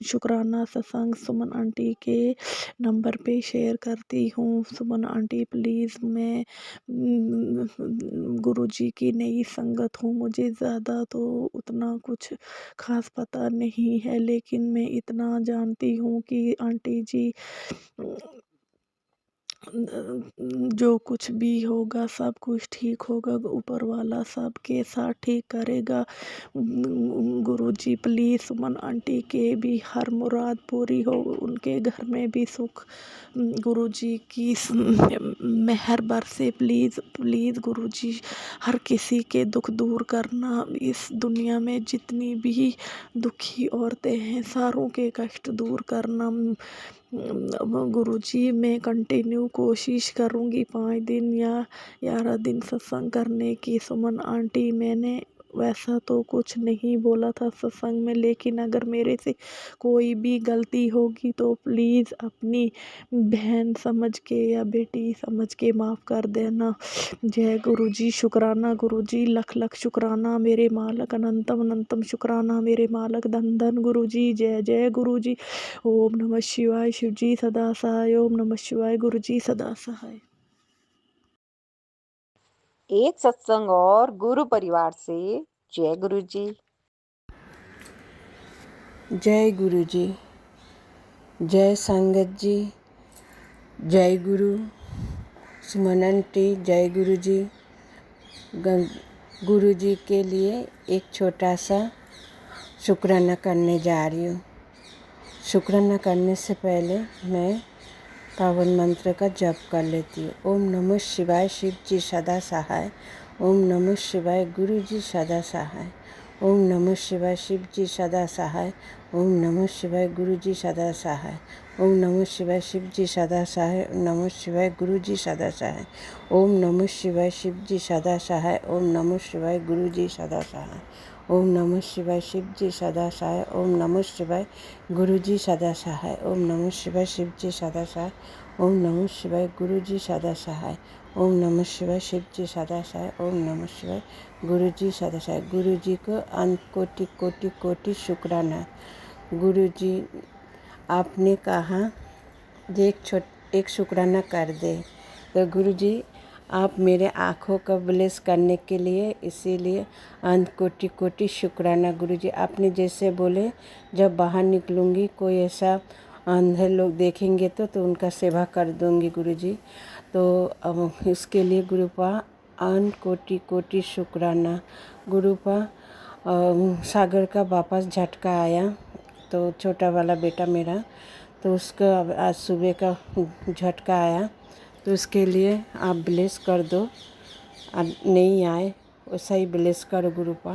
शुक्राना सत्संग सुमन आंटी के नंबर पे शेयर करती हूँ। सुमन आंटी प्लीज़, मैं गुरुजी की नई संगत हूँ, मुझे ज़्यादा तो उतना कुछ खास पता नहीं है, लेकिन मैं इतना जानती हूँ कि आंटी जी जो कुछ भी होगा सब कुछ ठीक होगा। ऊपर वाला सबके साथ ठीक करेगा। गुरुजी प्लीज़ सुमन आंटी के भी हर मुराद पूरी हो, उनके घर में भी सुख गुरुजी की मेहर बरसे। प्लीज़ गुरुजी हर किसी के दुख दूर करना। इस दुनिया में जितनी भी दुखी औरतें हैं सारों के कष्ट दूर करना। गुरुजी मैं कंटिन्यू कोशिश करूँगी 5 दिन या 11 दिन सत्संग करने की। सुमन आंटी, मैंने वैसा तो कुछ नहीं बोला था सत्संग में, लेकिन अगर मेरे से कोई भी गलती होगी तो प्लीज़ अपनी बहन समझ के या बेटी समझ के माफ़ कर देना। जय गुरुजी। शुक्राना गुरुजी, लख लख शुक्राना मेरे मालक, अनंतम अनंतम शुक्राना मेरे मालक। धन धन गुरुजी। जय जय गुरुजी। ओम नमः शिवाय। शिवजी सदा सहाय। ओम नमः शिवाय। गुरुजी सदा सहाय। एक सत्संग और गुरु परिवार से। जय गुरु जी। जय गुरु जी, जय संगत जी, जय गुरु सुमन आंटी, जय गुरु जी। गुरु जी के लिए एक छोटा सा शुक्राना करने जा रही हूँ। शुक्राना करने से पहले मैं पावन मंत्र का जप कर लेती हूँ। ओम नमः शिवाय, शिव जी सदा सहाय। ओम नमः शिवाय, गुरु जी सदा सहाय। ओम नमः शिवाय, शिव जी सदा सहाय। ओम नमः शिवाय, गुरु जी सदा सहाय। ओम नमः शिवाय, शिव जी सदा सहाय। ओम नमः शिवाय, गुरु जी सदा सहाय। ओम नमः शिवाय, शिव जी सदा सहाय। ओम नमः शिवाय, गुरु जी सदा सहाय। ओम नमः शिवाय, शिव जी सदा सहाय। ओम नमः शिवाय, गुरु जी सदा सहाय। ओम नमः शिवाय, शिव जी सदा सहाय। ओम नमः शिवाय, गुरु जी सदा सहाय। ओम नमः शिवाय, शिव जी सदा सहाय। ओम नमः शिवाय, गुरु जी सदा सहाय। गुरु जी को अनंत कोटि कोटि कोटि शुक्राना। गुरु जी, आपने कहा एक शुक्राना कर दे, तो गुरु जी आप मेरे आँखों का ब्लेस करने के लिए, इसीलिए अनंत कोटि कोटि शुक्राना। गुरु जी, आपने जैसे बोले जब बाहर निकलूँगी कोई ऐसा अंधे लोग देखेंगे तो उनका सेवा कर दूँगी गुरु जी। तो इसके लिए गुरुपा अनंत कोटि कोटि शुक्राना। गुरुपा सागर का वापस झटका आया, तो छोटा वाला बेटा मेरा, तो उसका आज सुबह का झटका आया, तो उसके लिए आप ब्लेस कर दो। नहीं आए वैसा ही ब्लेस करो गुरुपा।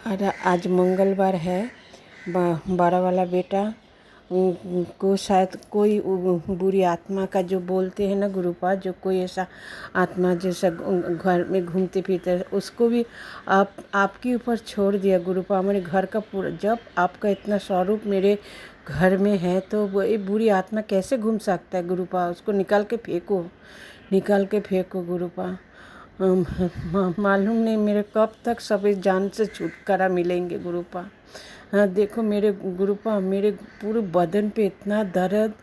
और आज मंगलवार है, बड़ा वाला बेटा को शायद कोई बुरी आत्मा का जो बोलते हैं ना गुरुपा, जो कोई ऐसा आत्मा जैसा घर में घूमते फिरते, उसको भी आपके ऊपर छोड़ दिया गुरुपा। हमारे घर का पूरा, जब आपका इतना स्वरूप मेरे घर में है तो वो ये बुरी आत्मा कैसे घूम सकता है गुरुपा। उसको निकाल के फेंको गुरुपा। मालूम नहीं मेरे कब तक सब इस जान से छुटकारा मिलेंगे गुरुपा। हाँ देखो मेरे गुरुपा, मेरे पूरे बदन पे इतना दर्द,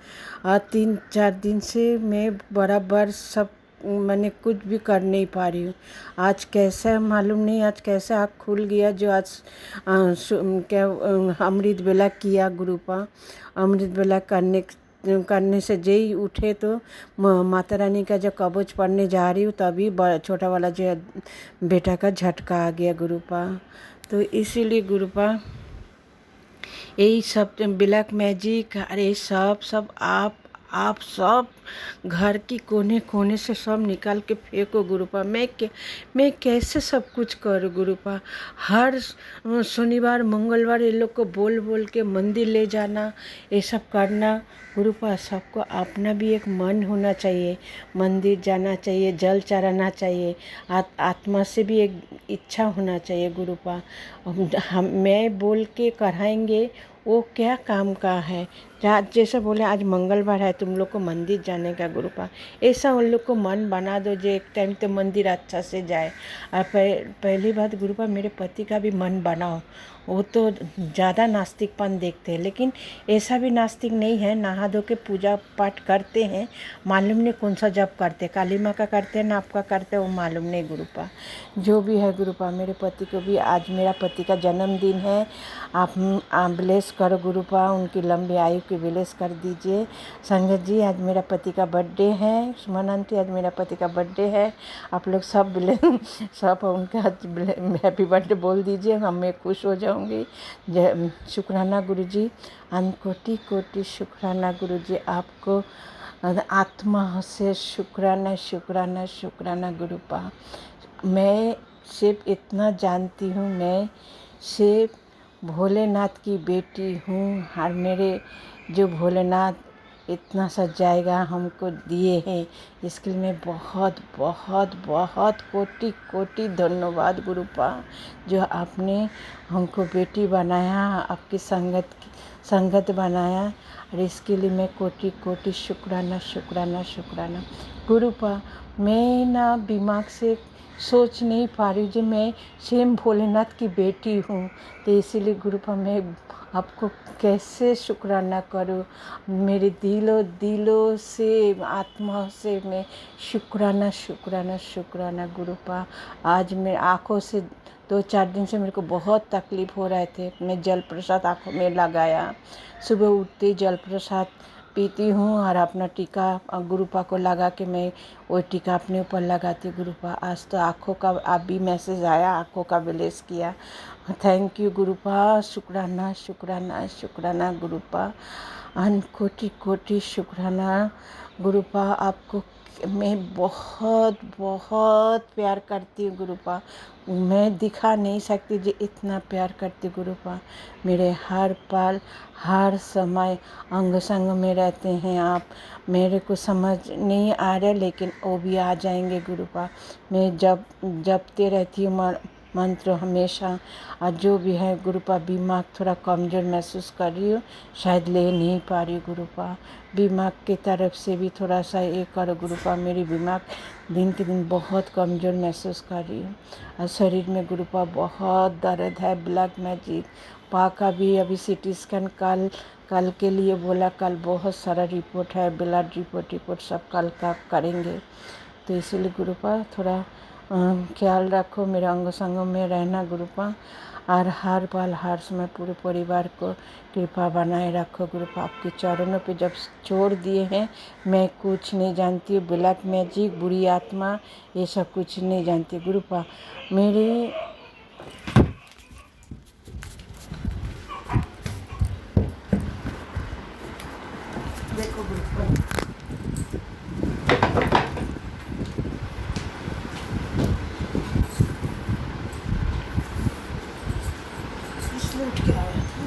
आज 3-4 दिन से मैं बराबर सब मैंने कुछ भी कर नहीं पा रही हूँ। आज कैसे मालूम नहीं, आज कैसे आँख खुल गया, जो आज क्या अमृत बेला किया गुरुपा। अमृत बेला करने से जय उठे तो माता रानी का जब कवच पढ़ने जा रही हूँ तभी छोटा वाला जो बेटा का झटका आ गया गुरुपा। तो इसीलिए गुरुपा यही सब ब्लैक मैजिक, अरे सब आप सब घर की कोने कोने से सब निकाल के फेंको गुरुपा। मैं कैसे सब कुछ करूँ गुरुपा। हर शनिवार मंगलवार ये लोग को बोल बोल के मंदिर ले जाना, ये सब करना गुरुपा। सबको अपना भी एक मन होना चाहिए, मंदिर जाना चाहिए, जल चढ़ाना चाहिए, आत्मा से भी एक इच्छा होना चाहिए गुरुपा। हम मैं बोल के कराएंगे वो क्या काम का है। आज जैसा बोले आज मंगलवार है तुम लोग को मंदिर जाने का गुरुपा, ऐसा उन लोग को मन बना दो जो एक टाइम तो मंदिर अच्छा से जाए। और पहली बात गुरुपा मेरे पति का भी मन बनाओ। वो तो ज़्यादा नास्तिकपन देखते हैं, लेकिन ऐसा भी नास्तिक नहीं है, नहा धो के पूजा पाठ करते हैं। मालूम नहीं कौन सा जप करते, काली माँ का करते हैं ना आपका करते हैं, वो मालूम नहीं गुरुपा। जो भी है गुरुपा, मेरे पति को भी आज मेरा पति का जन्मदिन है। आप ब्लेस करो गुरुपा, उनकी लंबी आयु की ब्लेस कर दीजिए। संगत जी आज मेरा पति का बर्थडे है, सुमन आंटी आज मेरा पति का बर्थडे है। आप लोग सब सब उनका हैप्पी बर्थडे बोल दीजिए, मैं खुश हो जाऊंगी। शुक्राना गुरुजी, कोटि कोटि शुक्राना गुरुजी, आपको आत्मा से शुक्राना शुक्राना शुक्राना गुरुपा। मैं सिर्फ इतना जानती हूँ, मैं सिर्फ भोलेनाथ की बेटी हूँ। और मेरे जो भोलेनाथ इतना सा जायगा हमको दिए हैं, इसके लिए मैं बहुत बहुत बहुत कोटि कोटि धन्यवाद गुरुपा, जो आपने हमको बेटी बनाया, आपकी संगत बनाया। और इसके लिए मैं कोटि कोटि शुक्राना शुक्राना शुक्राना गुरुपा। मैं ना दिमाग से सोच नहीं पा रही जो मैं सेम भोलेनाथ की बेटी हूँ, तो इसीलिए गुरुपा मैं आपको कैसे शुक्राना करूँ। मेरे दिलों से आत्मा से मैं शुक्राना शुक्राना शुक्राना गुरुपा। आज मेरे आँखों से 2-4 दिन से मेरे को बहुत तकलीफ़ हो रहे थे। मैं जल प्रसाद आँखों में लगाया, सुबह उठते जल प्रसाद पीती हूँ और अपना टीका गुरुपा को लगा के मैं वो टीका अपने ऊपर लगाती गुरुपा। आज तो आँखों का आप भी मैसेज आया, आँखों का ब्लेस किया। थैंक यू गुरुपा, शुक्राना शुक्राना शुक्राना गुरुपा, कोटि कोटि शुक्राना गुरुपा। आपको मैं बहुत बहुत प्यार करती हूँ गुरुपा, मैं दिखा नहीं सकती जी इतना प्यार करती गुरुपा। मेरे हर पल हर समय अंग संग में रहते हैं आप। मेरे को समझ नहीं आ रहा, लेकिन वो भी आ जाएंगे गुरुपा। मैं जपते रहती हूँ मंत्र हमेशा। और जो भी है गुरुपा, दिमाग थोड़ा कमज़ोर महसूस कर रही हूँ, शायद ले नहीं पा रही गुरुपा। दिमाग की तरफ से भी थोड़ा सा ये करो गुरुपा। मेरी दिमाग दिन के दिन बहुत कमज़ोर महसूस कर रही हूँ। और शरीर में गुरुपा बहुत दर्द है। ब्लैक मैजिक पा का भी अभी CT स्कैन कल के लिए बोला, कल बहुत सारा रिपोर्ट है, ब्लड रिपोर्ट सब कल का करेंगे। तो इसीलिए गुरुपा थोड़ा ख्याल रखो, मेरे अंग संग में रहना गुरुपा। और हर पल हर समय पूरे परिवार को कृपा बनाए रखो गुरुपा। आपके चरणों पे जब छोड़ दिए हैं, मैं कुछ नहीं जानती हूँ, ब्लैक मैजिक बुरी आत्मा ये सब कुछ नहीं जानती गुरुपा। मेरे देखो गुरुपा, इसलिए उठ के आया था।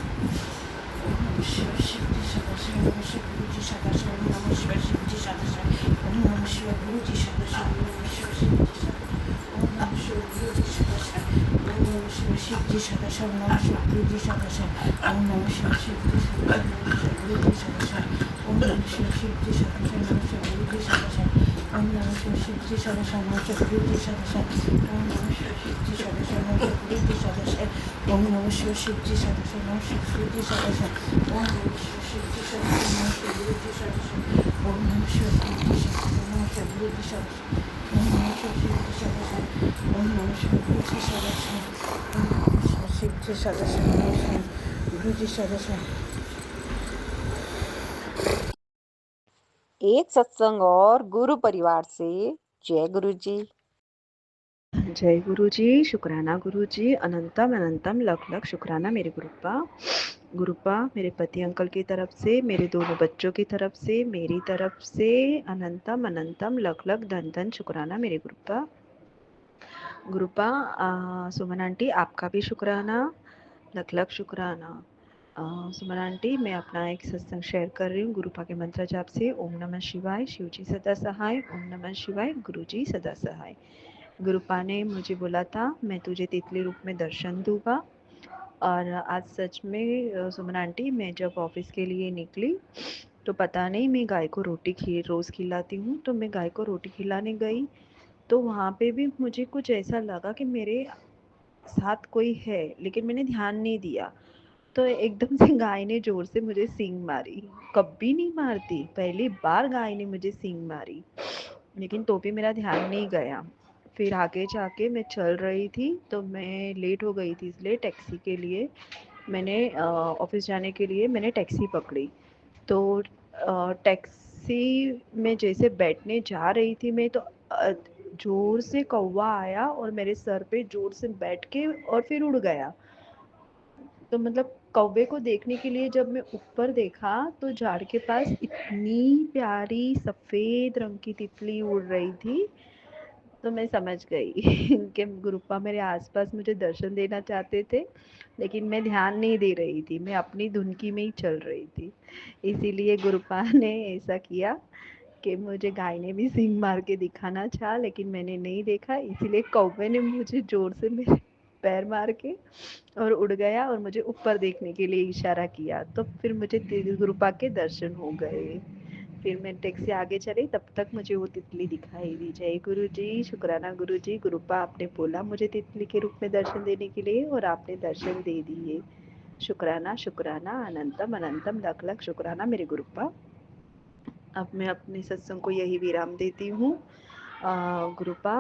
ओम शिव शिव जी सदाशिव, ओम शिव गुरु जी सदाशिव, ओम नमः शिव शिव जी सदाशिव, ओम नमः शिव गुरु जी सदाशिव, ओम नमः शिव शिव जी सदाशिव, ओम नमः शिव गुरु जी सदाशिव, ओम नमः शिव शिव जी सदाशिव, ओम नमः शिव गुरु जी सदाशिव, ओम नमः शिव शिव जी सदाशिव, ओम नमः शिव गुरु जी सदाशिव, ओम नमः शिव शिव जी सदाशिव, ओम नमः शिव शिव जी सदाशिव, ओम नमः शिव गुरु जी सदाशिव, ओम नमः शिव शिव जी सदाशिव, ओम नमः शिव गुरु जी सदाशिव, ओम नमः शिव शिव जी सदाशिव, ओम शिव गुरु जी सदाशिव, ओम नमः शिव शिव जी सदाशिव, ओम नमः शिव गुरु जी सदाशिव, ओम नमः शिव गुरु जी सदाशिव, ओम नमः शिव गुरु जी सदाशिव, ओम नमः शिव जी सदाशिव, ओम नमः शिव गुरु जी सदाशिव। एक सत्संग और गुरु परिवार से जय गुरु जी। जय गुरु जी, शुक्राना गुरु जी, अनंतम अनंतम लख लख शुक्राना मेरे गुरुपा मेरे पति अंकल की तरफ से, मेरे दोनों बच्चों की तरफ से, मेरी तरफ से अनंतम अनंतम लख लख धन धन शुक्राना मेरे गुरुपा। सुमन आंटी आपका भी शुक्राना, लख लख शुक्राना। सुमन आंटी मैं अपना एक सत्संग शेयर कर रही हूँ गुरुपा के मंत्र जाप से। ओम नमः शिवाय, शिव जी सदा सहाय, ओम नमः शिवाय, गुरु जी सदा सहाय। गुरुपा ने मुझे बोला था मैं तुझे तितली रूप में दर्शन दूंगा, और आज सच में सुमन आंटी मैं जब ऑफिस के लिए निकली तो पता नहीं मैं गाय को रोटी रोज़ खिलाती हूँ, तो मैं गाय को रोटी खिलाने गई तो वहाँ पे भी मुझे कुछ ऐसा लगा कि मेरे साथ कोई है, लेकिन मैंने ध्यान नहीं दिया। तो एकदम से गाय ने जोर से मुझे सींग मारी। कभी नहीं मारती, पहली बार गाय ने मुझे सींग मारी, लेकिन तो भी मेरा ध्यान नहीं गया। फिर आगे जाके मैं चल रही थी तो मैं लेट हो गई थी, इसलिए टैक्सी के लिए मैंने ऑफिस जाने के लिए मैंने टैक्सी पकड़ी। तो टैक्सी में जैसे बैठने जा रही थी मैं, तो जोर से कौवा आया और मेरे सर पे जोर से बैठ के और फिर उड़ गया। तो मतलब कौवे को देखने के लिए जब मैं ऊपर देखा तो झाड़ के पास इतनी प्यारी सफ़ेद रंग की तितली उड़ रही थी। तो मैं समझ गई कि गुरुपा मेरे आसपास मुझे दर्शन देना चाहते थे, लेकिन मैं ध्यान नहीं दे रही थी, मैं अपनी धुनकी में ही चल रही थी। इसीलिए गुरुपा ने ऐसा किया कि मुझे गाय ने भी सींग मार के दिखाना चाहा, लेकिन मैंने नहीं देखा, इसीलिए कौवे ने मुझे जोर से मेरे पैर मार के और उड़ गया और मुझे ऊपर देखने के लिए इशारा किया। तो फिर मुझे गुरुपा के दर्शन हो गए। फिर मैं टैक्सी आगे चली, तब तक मुझे वो तितली दिखाई दी। जय गुरु जी, शुक्राना गुरु जी। गुरुपा आपने बोला मुझे तितली के रूप में दर्शन देने के लिए और आपने दर्शन दे दिए। शुक्राना शुक्राना, अनंतम अनंतम लख लख शुक्राना मेरे गुरुपा। अब मैं अपने सत्संग को यही विराम देती हूँ। गुरुपा,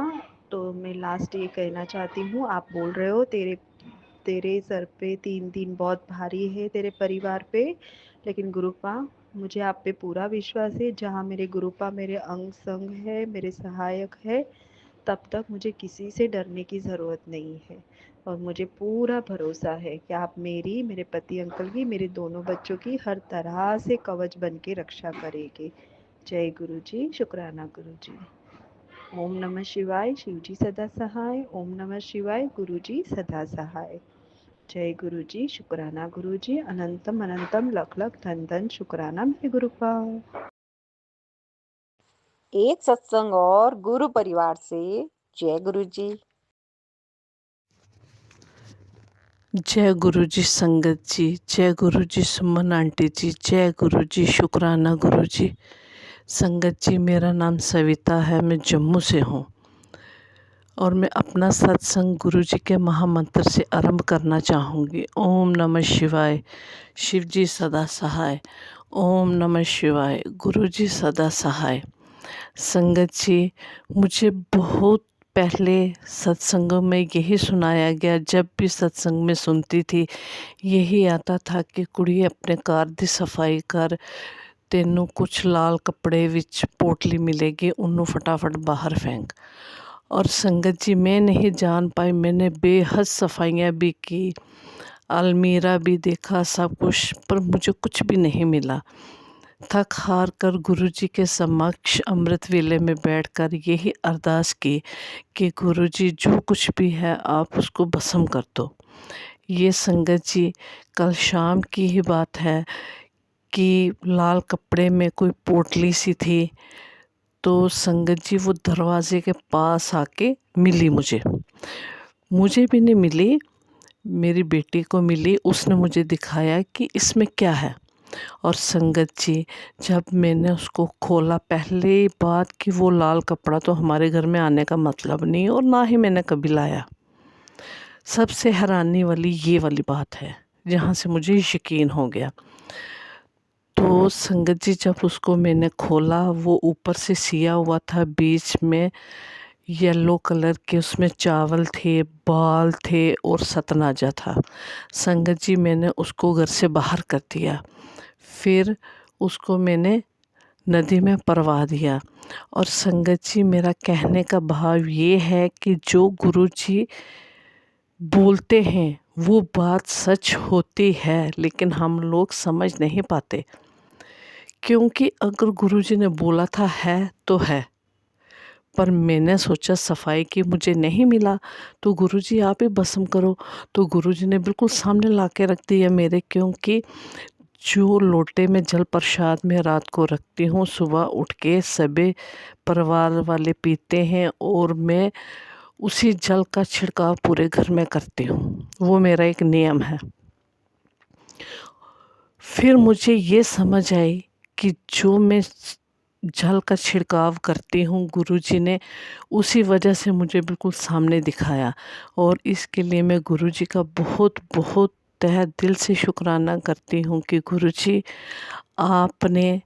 तो मैं लास्ट ये कहना चाहती हूँ, आप बोल रहे हो तेरे सर पे 3 दिन बहुत भारी है तेरे परिवार पे, लेकिन गुरुपा मुझे आप पे पूरा विश्वास है। जहाँ मेरे गुरुपा मेरे अंग संग है, मेरे सहायक है, तब तक मुझे किसी से डरने की ज़रूरत नहीं है। और मुझे पूरा भरोसा है कि आप मेरी, मेरे पति अंकल की, मेरे दोनों बच्चों की हर तरह से कवच बन के रक्षा करेंगे। जय गुरु जी, शुक्राना गुरु जी। ओम नमः शिवाय, शिव जी सदा सहाय, ओम नमः शिवाय, गुरु जी सदा सहाय। जय गुरु जी, शुक्राना गुरु जी, अनंतम अनंतम लख लख धन धन शुक्राना मेरे गुरुपा। एक सत्संग और गुरु परिवार से जय गुरु जी। जय गुरु जी संगत जी, जय गुरु जी सुमन आंटी जी, जय गुरु जी शुक्राना गुरु जी। संगत जी मेरा नाम सविता है, मैं जम्मू से हूँ और मैं अपना सत्संग गुरु जी के महामंत्र से आरंभ करना चाहूँगी। ओम नमः शिवाय, शिव जी सदा सहाय, ओम नमः शिवाय, गुरु जी सदा सहाय। संगत जी, मुझे बहुत पहले सत्संगों में यही सुनाया गया, जब भी सत्संग में सुनती थी यही आता था कि कुड़ी अपने घर दी सफाई कर, तेनू कुछ लाल कपड़े विच पोटली मिलेगी, उन्नू फटाफट बाहर फेंक। और संगत जी मैं नहीं जान पाई, मैंने बेहद सफाइयाँ भी की, अलमीरा भी देखा, सब कुछ, पर मुझे कुछ भी नहीं मिला। थक हार कर गुरु जी के समक्ष अमृत वेले में बैठकर यही अरदास की कि गुरु जी जो कुछ भी है आप उसको भस्म कर दो। ये संगत जी कल शाम की ही बात है कि लाल कपड़े में कोई पोटली सी थी, तो संगत जी वो दरवाजे के पास आके मिली मुझे भी नहीं मिली, मेरी बेटी को मिली। उसने मुझे दिखाया कि इसमें क्या है। और संगत जी जब मैंने उसको खोला, पहले बात कि वो लाल कपड़ा तो हमारे घर में आने का मतलब नहीं और ना ही मैंने कभी लाया। सबसे हैरानी वाली ये वाली बात है जहाँ से मुझे यकीन हो गया। तो संगत जी जब उसको मैंने खोला, वो ऊपर से सिया हुआ था, बीच में येलो कलर के उसमें चावल थे, बाल थे और सतनाजा था। संगत जी मैंने उसको घर से बाहर कर दिया। फिर उसको मैंने नदी में परवा दिया। और संगत जी, मेरा कहने का भाव ये है कि जो गुरु जी बोलते हैं वो बात सच होती है, लेकिन हम लोग समझ नहीं पाते। क्योंकि अगर गुरु जी ने बोला था है तो है, पर मैंने सोचा सफाई की मुझे नहीं मिला तो गुरुजी आप ही भस्म करो। तो गुरुजी ने बिल्कुल सामने ला के रख दिया मेरे, क्योंकि जो लोटे में जल प्रसाद में रात को रखती हूँ, सुबह उठ के सभी परिवार वाले पीते हैं और मैं उसी जल का छिड़काव पूरे घर में करती हूँ। वो मेरा एक नियम है। फिर मुझे ये समझ आई कि जो मैं जल का छिड़काव करती हूँ, गुरुजी ने उसी वजह से मुझे बिल्कुल सामने दिखाया। और इसके लिए मैं गुरुजी का बहुत बहुत तहे दिल से शुक्राना करती हूँ कि गुरुजी आपने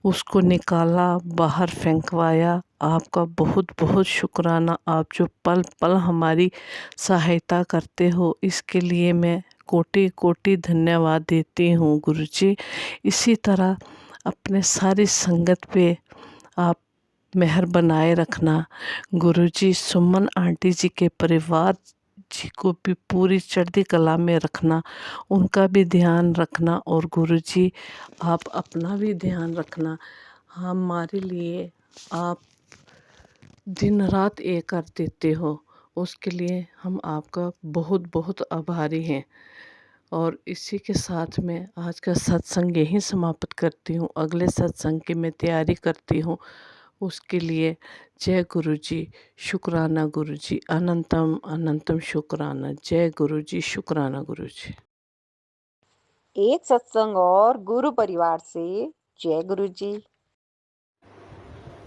उसको निकाला, बाहर फेंकवाया। आपका बहुत बहुत शुक्राना। आप जो पल पल हमारी सहायता करते हो, इसके लिए मैं कोटि कोटि धन्यवाद देती हूँ गुरुजी। इसी तरह अपने सारी संगत पे आप मेहर बनाए रखना। गुरुजी सुमन आंटी जी के परिवार जी को भी पूरी चढ़ती कला में रखना, उनका भी ध्यान रखना। और गुरुजी आप अपना भी ध्यान रखना। हमारे लिए आप दिन रात एक कर देते हो, उसके लिए हम आपका बहुत बहुत आभारी हैं। और इसी के साथ में आज का सत्संग यहीं समाप्त करती हूँ। अगले सत्संग की मैं तैयारी करती हूँ, उसके लिए जय गुरुजी, शुक्राना गुरुजी, अनंतम अनंतम शुक्राना। जय गुरुजी, शुक्राना गुरुजी। एक सत्संग और गुरु परिवार से जय गुरु जी।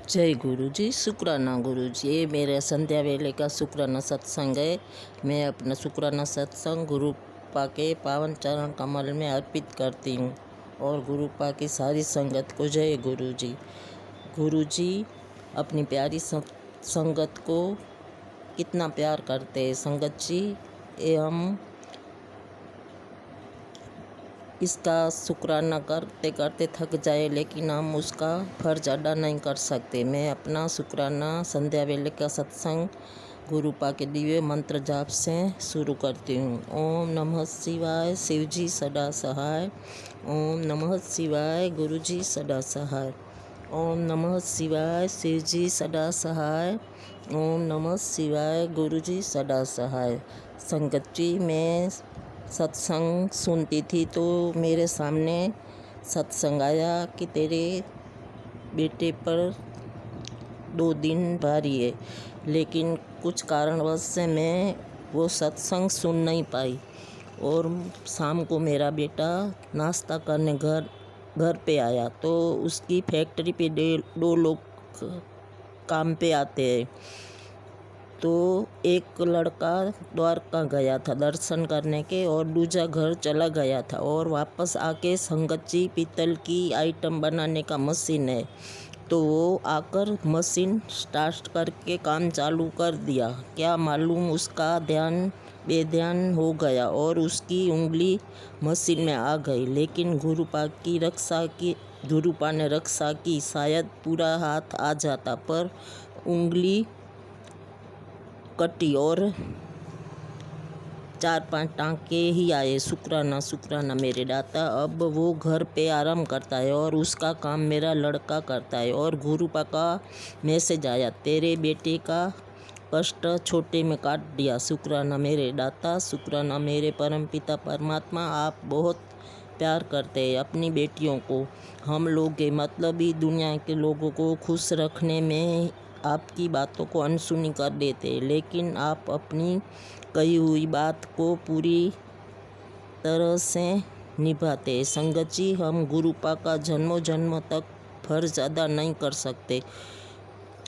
जय गुरु जी, शुक्राना गुरु जी। ये मेरे संध्या वेले का शुक्राना सत्संग है। मैं अपना शुक्राना सत्संग गुरुपा के पावन चरण कमल में अर्पित करती हूँ और गुरुपा की सारी संगत को जय गुरु जी। गुरु जी अपनी प्यारी संगत को कितना प्यार करते हैं। संगत जी, ये हम इसका शुक्राना करते करते थक जाए, लेकिन हम उसका फर्ज अदा नहीं कर सकते। मैं अपना शुक्राना संध्या वेले का सत्संग गुरुपा के दिव्य मंत्र जाप से शुरू करती हूँ। ओम नमः शिवाय, शिवजी सदा सहाय। ओम नमः शिवाय, गुरुजी सदा सहाय। ओम नमः शिवाय, शिवजी सदा सहाय। ओम नमः शिवाय, गुरुजी सदा सहाय। संगत जी, मैं सत्संग सुनती थी तो मेरे सामने सत्संग आया कि तेरे बेटे पर 2 दिन भारी है, लेकिन कुछ कारणवश से मैं वो सत्संग सुन नहीं पाई। और शाम को मेरा बेटा नाश्ता करने घर पे आया तो उसकी फैक्ट्री पे 2 लोग काम पे आते हैं। तो एक लड़का द्वारका गया था दर्शन करने के और दूसरा घर चला गया था और वापस आके संगत जी पीतल की आइटम बनाने का मशीन है, तो वो आकर मशीन स्टार्ट करके काम चालू कर दिया। क्या मालूम उसका ध्यान बेध्यान हो गया और उसकी उंगली मशीन में आ गई। लेकिन गुरुपा ने रक्षा की। शायद पूरा हाथ आ जाता, पर उंगली कटी और 4-5 टाँके ही आए। शुक्राना शुक्राना मेरे दाता। अब वो घर पे आराम करता है और उसका काम मेरा लड़का करता है। और गुरुपा का मैसेज आया, तेरे बेटे का कष्ट छोटे में काट दिया। शुक्राना मेरे दाता, शुक्राना मेरे परमपिता परमात्मा। आप बहुत प्यार करते हैं अपनी बेटियों को। हम लोग के मतलब ही दुनिया के लोगों को खुश रखने में आपकी बातों को अनसुनी कर देते, लेकिन आप अपनी कही हुई बात को पूरी तरह से निभाते हैं। संगत जी, हम गुरुपा का जन्मों जन्म तक फर्ज अदा नहीं कर सकते।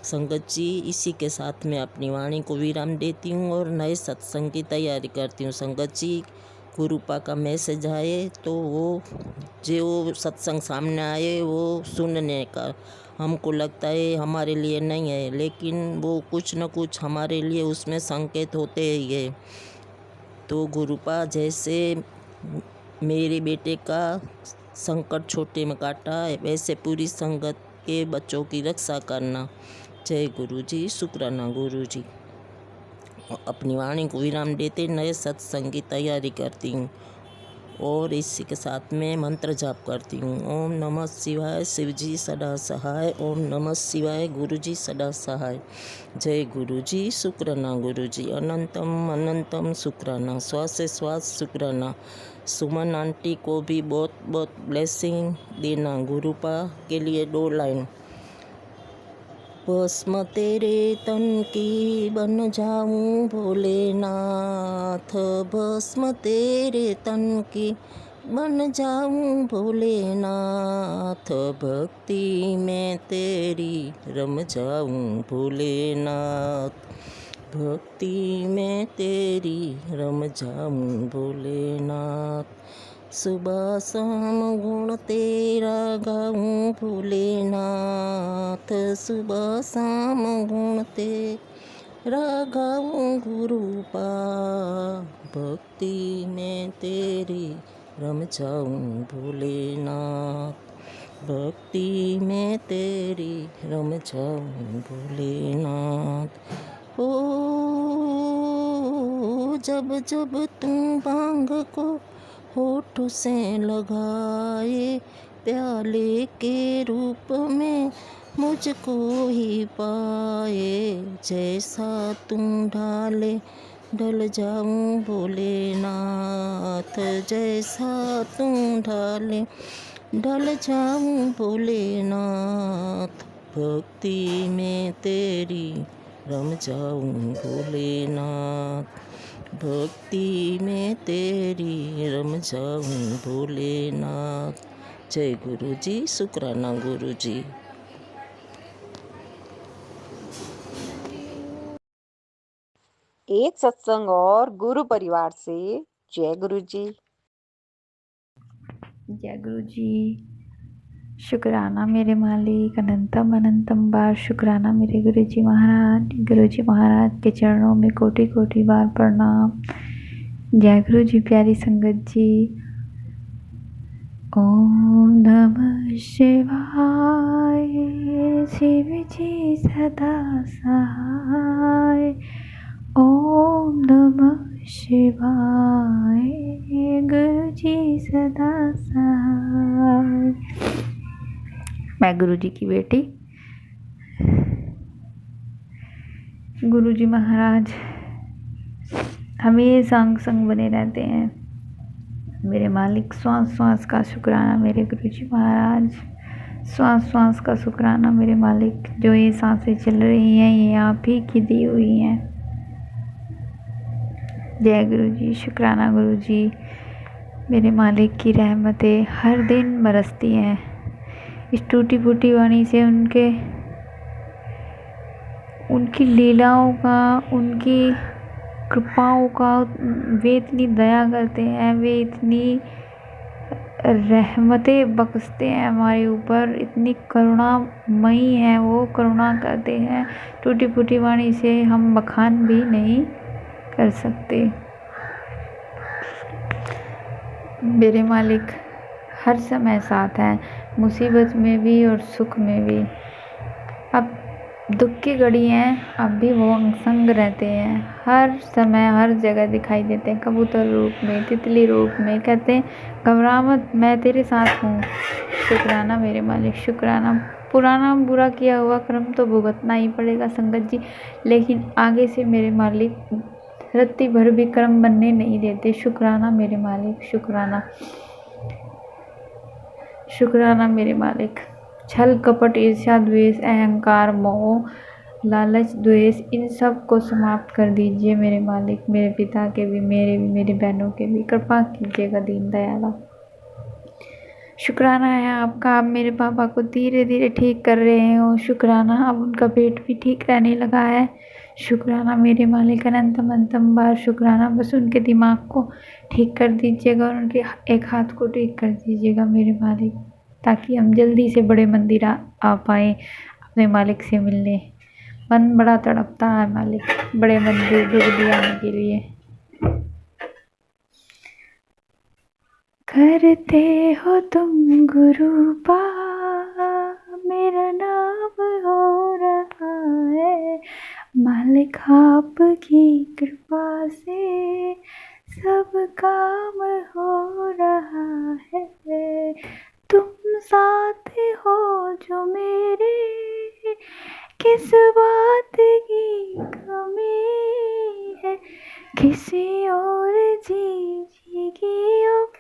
संगत जी, इसी के साथ मैं अपनी वाणी को विराम देती हूँ और नए सत्संग की तैयारी करती हूँ। संगत जी, गुरुपा का मैसेज आए तो वो जो सत्संग सामने आए वो सुनने का हमको लगता है हमारे लिए नहीं है, लेकिन वो कुछ न कुछ हमारे लिए उसमें संकेत होते ही है। तो गुरुपा जैसे मेरे बेटे का संकट छोटे में काटा है, वैसे पूरी संगत के बच्चों की रक्षा करना। जय गुरु जी। शुक्राना गुरु जी। अपनी वाणी को विराम देते नए सत्संग की तैयारी करती हूँ और इसी के साथ में मंत्र जाप करती हूँ। ओम नमः शिवाय, शिव जी सदा सहाय। ओम नमः शिवाय, गुरु जी सदा सहाय। जय गुरु जी। शुक्राना गुरु जी। अनंतम अनंतम शुक्राना। श्वास से श्वास शुक्राना। सुमन आंटी को भी बहुत बहुत ब्लेसिंग देना। गुरुपा के लिए 2 लाइन। भस्म तेरे तन की बन जाऊं भोलेनाथ, भस्म तेरे तन की बन जाऊं भोलेनाथ, भक्ति में तेरी रम जाऊं भोलेनाथ, भक्ति में तेरी रम जाऊं भोलेनाथ। सुबह शाम गुण तेरा गाऊं भोलेनाथ, सुबह शाम गुण तेरा गाऊं गुरुपा, भक्ति में तेरी रम जाऊं भोलेनाथ, भक्ति में तेरी रम जाऊं भोलेनाथ। ओ जब जब तुम भांग को होठ से लगाए, प्याले के रूप में मुझको ही पाए, जैसा तुम ढाले ढल जाऊं भोलेनाथ, जैसा तुम ढाले ढल जाऊं भोलेनाथ, भक्ति में तेरी रम जाऊं भोलेनाथ, भक्ति में तेरी रम जाऊं भोलेनाथ। जय गुरु जी। शुक्राना गुरु जी। एक सत्संग और गुरु परिवार से। जय गुरु जी। जय गुरु जी। शुक्राना मेरे मालिक, अनंतम अनंतम बार शुक्राना मेरे गुरु जी महाराज। गुरु जी महाराज के चरणों में कोटि कोटि बार प्रणाम। जय गुरु जी। प्यारी संगत जी, ओम नमः शिवाय, शिव जी सदा सहाय। ओम नमः शिवाय, गुरु जी सदा सहाय। मैं गुरु जी की बेटी। गुरु जी महाराज हमेशा संग संग बने रहते हैं। मेरे मालिक, श्वास श्वास का शुक्राना मेरे गुरु जी महाराज, श्वास श्वास का शुक्राना मेरे मालिक। जो ये सांसें चल रही हैं ये आप ही की दी हुई हैं। जय गुरु जी। शुक्राना गुरु जी। मेरे मालिक की रहमतें हर दिन बरसती हैं। इस टूटी फूटी वाणी से उनकी लीलाओं का, उनकी कृपाओं का, वे इतनी दया करते हैं, वे इतनी रहमतें बख्शते हैं हमारे ऊपर, इतनी करुणामयी हैं, वो करुणा करते हैं। टूटी फूटी वाणी से हम बखान भी नहीं कर सकते। मेरे मालिक हर समय साथ हैं, मुसीबत में भी और सुख में भी। अब दुख की घड़ी हैं, अब भी वो संग रहते हैं, हर समय हर जगह दिखाई देते हैं, कबूतर रूप में, तितली रूप में। कहते हैं घबरा मत, मैं तेरे साथ हूँ। शुक्राना मेरे मालिक, शुक्राना। पुराना बुरा किया हुआ कर्म तो भुगतना ही पड़ेगा संगत जी, लेकिन आगे से मेरे मालिक रत्ती भर भी कर्म बनने नहीं देते। शुक्राना मेरे मालिक, शुक्राना। शुक्राना मेरे मालिक। छल कपट ईर्ष्या द्वेष अहंकार मोह लालच द्वेष इन सब को समाप्त कर दीजिए मेरे मालिक। मेरे पिता के भी, मेरी बहनों के भी कृपा कीजिएगा दीन दयाला। शुक्राना है आपका, आप मेरे पापा को धीरे धीरे ठीक कर रहे हो। शुक्राना, अब उनका पेट भी ठीक रहने लगा है। शुक्राना मेरे मालिक, अनंतम अनंतम बार शुक्राना। बस उनके दिमाग को ठीक कर दीजिएगा और उनके एक हाथ को ठीक कर दीजिएगा मेरे मालिक, ताकि हम जल्दी से बड़े मंदिर आ पाए अपने मालिक से मिलने। मन बड़ा तड़पता है मालिक, बड़े मंदिर डुगली आने के लिए। करते हो तुम गुरुपा, मेरा मालिक आपकी कृपा से सब काम हो रहा है। तुम साथ हो जो मेरे, किस बात की कमी है। किसी और चीज की अब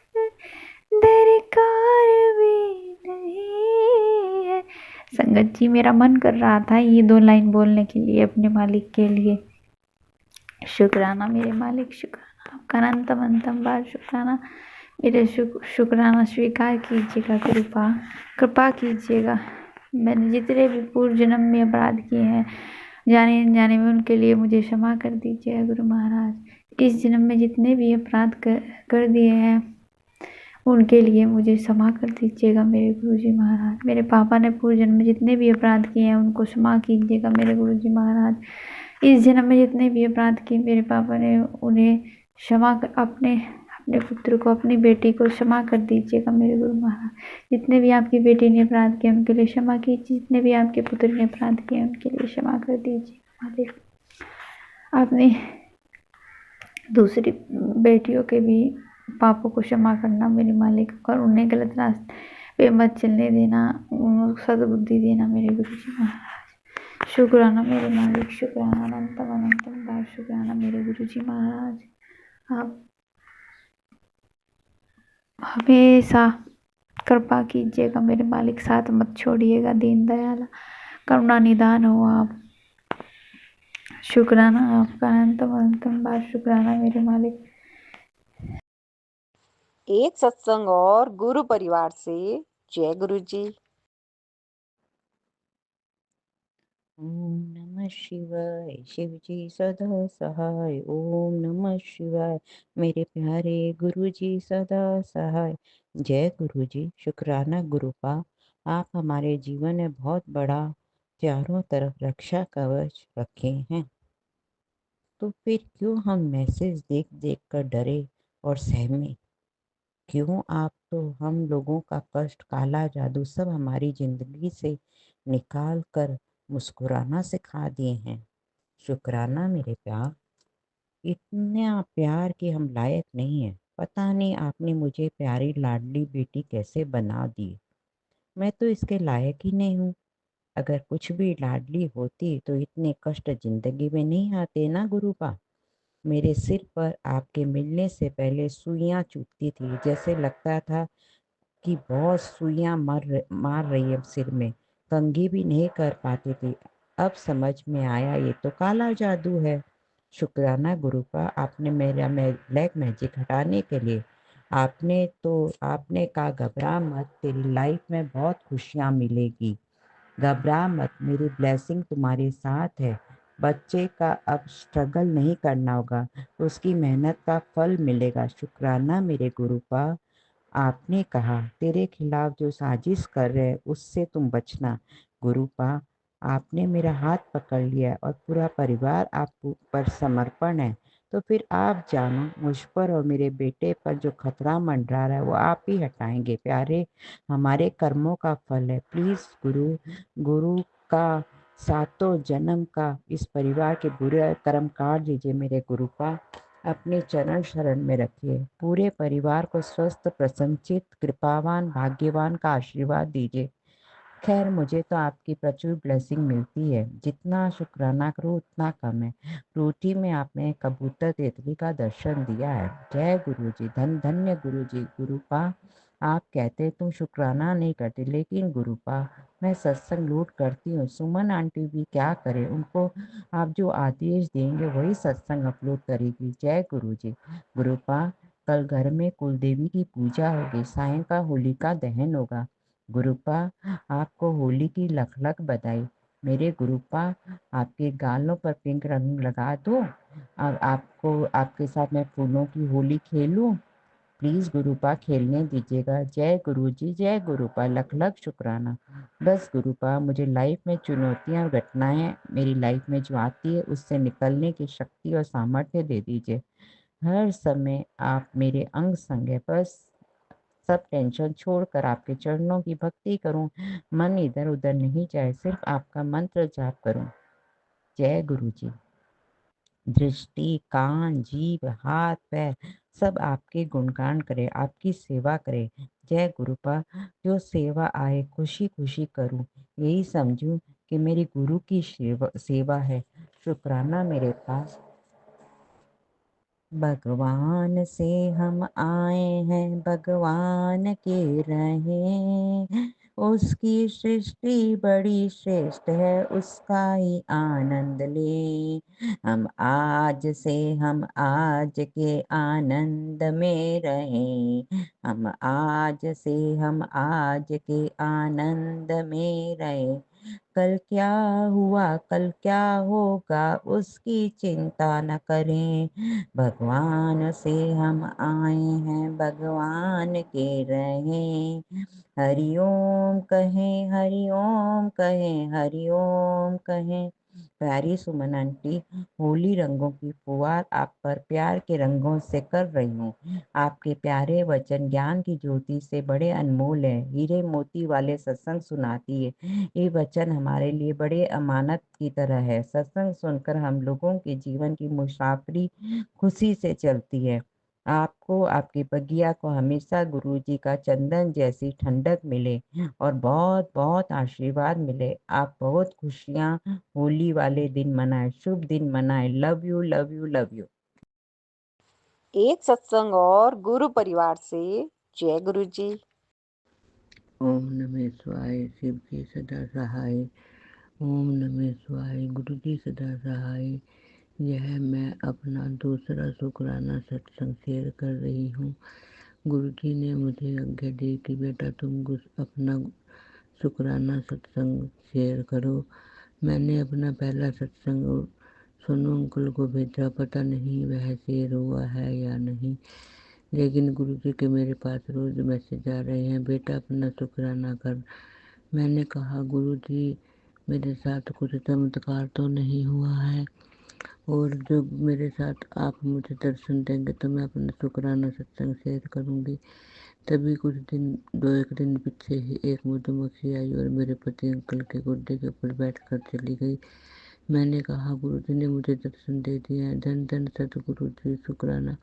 दरकार भी नहीं है। संगत जी, मेरा मन कर रहा था ये 2 लाइन बोलने के लिए अपने मालिक के लिए। शुक्राना मेरे मालिक, शुक्राना आपका अनंतम अनंतम बार शुक्राना। मेरे शुक्राना स्वीकार कीजिएगा, कृपा कीजिएगा। मैंने जितने भी पूर्व जन्म में अपराध किए हैं जाने अनजाने में, उनके लिए मुझे क्षमा कर दीजिए गुरु महाराज। इस जन्म में जितने भी अपराध कर दिए हैं उनके लिए मुझे क्षमा कर दीजिएगा मेरे गुरुजी महाराज। मेरे पापा ने पूर्व जन्म में जितने भी अपराध किए हैं उनको क्षमा कीजिएगा मेरे गुरुजी महाराज। इस जन्म में जितने भी अपराध किए मेरे पापा ने उन्हें क्षमा कर, अपने पुत्र को, अपनी बेटी को क्षमा कर दीजिएगा मेरे गुरु महाराज। जितने भी आपकी बेटी ने अपराध किए उनके लिए क्षमा कीजिए, जितने भी आपके पुत्र ने अपराध किए उनके लिए क्षमा कर दीजिए मालिक। आपने दूसरी बेटियों के भी पापों को क्षमा करना मेरे मालिक, और उन्हें गलत रास्ते पे मत चलने देना, सद्बुद्धि देना मेरे गुरु जी महाराज। शुक्राना मेरे मालिक, शुक्राना अनंतम अनंतम बार शुक्राना मेरे गुरु जी महाराज। आप हमेशा कृपा कीजिएगा मेरे मालिक, साथ मत छोड़िएगा। दीन दयाला करुणा निदान हो आप। शुक्राना आपका अनंतम अनंतम बार शुक्राना मेरे मालिक। एक सत्संग और गुरु परिवार से। जय गुरु जी। ओम नमः शिवाय। शिव जी सदा सहाय। ओम नमः शिवाय। मेरे प्यारे गुरु जी सदा सहाय। जय गुरु जी। शुक्राना गुरुपा, आप हमारे जीवन में बहुत बड़ा चारों तरफ रक्षा कवच रखे हैं। तो फिर क्यों हम मैसेज देख देख कर डरे और सहमे? क्यों आप तो हम लोगों का कष्ट, काला जादू सब हमारी जिंदगी से निकाल कर मुस्कुराना सिखा दिए हैं। शुक्राना मेरे प्यार, इतना प्यार कि हम लायक नहीं है। पता नहीं आपने मुझे प्यारी लाडली बेटी कैसे बना दी। मैं तो इसके लायक ही नहीं हूँ। अगर कुछ भी लाडली होती तो इतने कष्ट जिंदगी में नहीं आते ना गुरुपा। मेरे सिर पर आपके मिलने से पहले सुइयां चुभती थी, जैसे लगता था कि बहुत सुइयां मार रही है सिर में। कंघी भी नहीं कर पाती थी। अब समझ में आया ये तो काला जादू है। शुक्राना गुरुपा, आपने मेरा ब्लैक मैजिक हटाने के लिए आपने कहा घबरा मत, तेरी लाइफ में बहुत खुशियां मिलेगी। घबरा मत, मेरी ब्लेसिंग तुम्हारे साथ है। बच्चे का अब स्ट्रगल नहीं करना होगा, उसकी मेहनत का फल मिलेगा। शुक्राना मेरे गुरुपा, आपने कहा तेरे खिलाफ जो साजिश कर रहे उससे तुम बचना। गुरुपा, आपने मेरा हाथ पकड़ लिया और पूरा परिवार आप पर समर्पण है। तो फिर आप जानो, मुझ पर और मेरे बेटे पर जो खतरा मंडरा रहा है वो आप ही हटाएंगे। प्यारे, हमारे कर्मों का फल है। प्लीज गुरु का सातों जन्म का इस परिवार के बुरे कर्म काट दीजिए मेरे गुरुपा। अपने चरण शरण में रखिए। पूरे परिवार को स्वस्थ, प्रसन्नचित, कृपावान, भाग्यवान का आशीर्वाद दीजिए। खैर, मुझे तो आपकी प्रचुर ब्लेसिंग मिलती है। जितना शुक्राना करूँ उतना कम है। रोटी में आपने कबूतर तितली का दर्शन दिया है। जय गुरु जी, धन्य गुरु जी। गुरुपा, आप कहते तुम शुक्राना नहीं करते, लेकिन गुरुपा मैं सत्संग लूट करती हूँ। सुमन आंटी भी क्या करे, उनको आप जो आदेश देंगे वही सत्संग अपलोड करेगी। जय गुरु जी। गुरुपा, कल घर में कुलदेवी की पूजा होगी, सायंकाल होलिका दहन होगा। गुरुपा, आपको होली की लख लख बधाई। मेरे गुरुपा, आपके गालों पर पिंक रंग लगा दो और आपको आपके साथ मैं फूलों की होली खेलूं। प्लीज गुरुपा, खेलने दीजिएगा। जय गुरु जी, जय गुरुपा, लख लख शुक्राना। बस गुरुपा, मुझे लाइफ में चुनौतियां और घटनाएं मेरी लाइफ में जो आती है उससे निकलने की शक्ति और सामर्थ्य दे दीजिए। हर समय आप मेरे अंग संग है। बस सब टेंशन छोड़कर आपके चरणों की भक्ति करूं, मन इधर उधर नहीं जाए, सिर्फ आपका मंत्र जाप करूं। जय गुरु जी। दृष्टि, कान, जीभ, हाथ, पैर सब आपके गुणगान करे, आपकी सेवा करे। जय गुरुपा। जो सेवा आए खुशी खुशी करूं, यही समझूं कि मेरी गुरु की सेवा है। शुक्राना मेरे पास भगवान से हम आए हैं, भगवान के रहे। उसकी सृष्टि बड़ी श्रेष्ठ है, उसका ही आनंद ले। हम आज के आनंद में रहे। हम आज के आनंद में रहे। कल क्या हुआ कल क्या होगा उसकी चिंता न करें। भगवान से हम आए हैं, भगवान के रहें। हरिओम कहें, हरिओम कहें, हरिओम कहें। प्यारी सुमन आंटी, होली रंगों की फुहार आप पर प्यार के रंगों से कर रही हूँ। आपके प्यारे वचन ज्ञान की ज्योति से बड़े अनमोल है, हीरे मोती वाले सत्संग सुनाती है। ये वचन हमारे लिए बड़े अमानत की तरह है। सत्संग सुनकर हम लोगों के जीवन की मुसाफरी खुशी से चलती है। आपको, आपकी बगिया को हमेशा गुरुजी का चंदन जैसी ठंडक मिले और बहुत बहुत आशीर्वाद मिले। आप बहुत खुशियाँ होली वाले दिन मनाए, शुभ दिन मनाए। Love you love you love you. एक सत्संग और गुरु परिवार से। जय गुरु जी। ओम नमः शिवाय, शिव जी सदा सहाय। ओम नमः शिवाय, गुरु जी सदा सहाय। यह मैं अपना दूसरा शुक्राना सत्संग शेयर कर रही हूँ। गुरु जी ने मुझे आज्ञा दी कि बेटा तुम अपना शुक्राना सत्संग शेयर करो। मैंने अपना पहला सत्संग सोनू अंकल को भेजा, पता नहीं वह शेयर हुआ है या नहीं, लेकिन गुरु जी के मेरे पास रोज मैसेज आ रहे हैं, बेटा अपना शुक्राना कर। मैंने कहा गुरु जी मेरे साथ कुछ चमत्कार तो नहीं हुआ है, और जब मेरे साथ आप मुझे दर्शन देंगे तो मैं अपना शुक्राना सत्संग शेयर करूँगी। तभी कुछ दिन 2-1 दिन पीछे ही एक मधुमक्खी आई और मेरे पति अंकल के गुड्डे के ऊपर बैठ कर चली गई। मैंने कहा गुरु जी ने मुझे दर्शन दे दिया है, धन धन सतगुरु जी, शुक्राना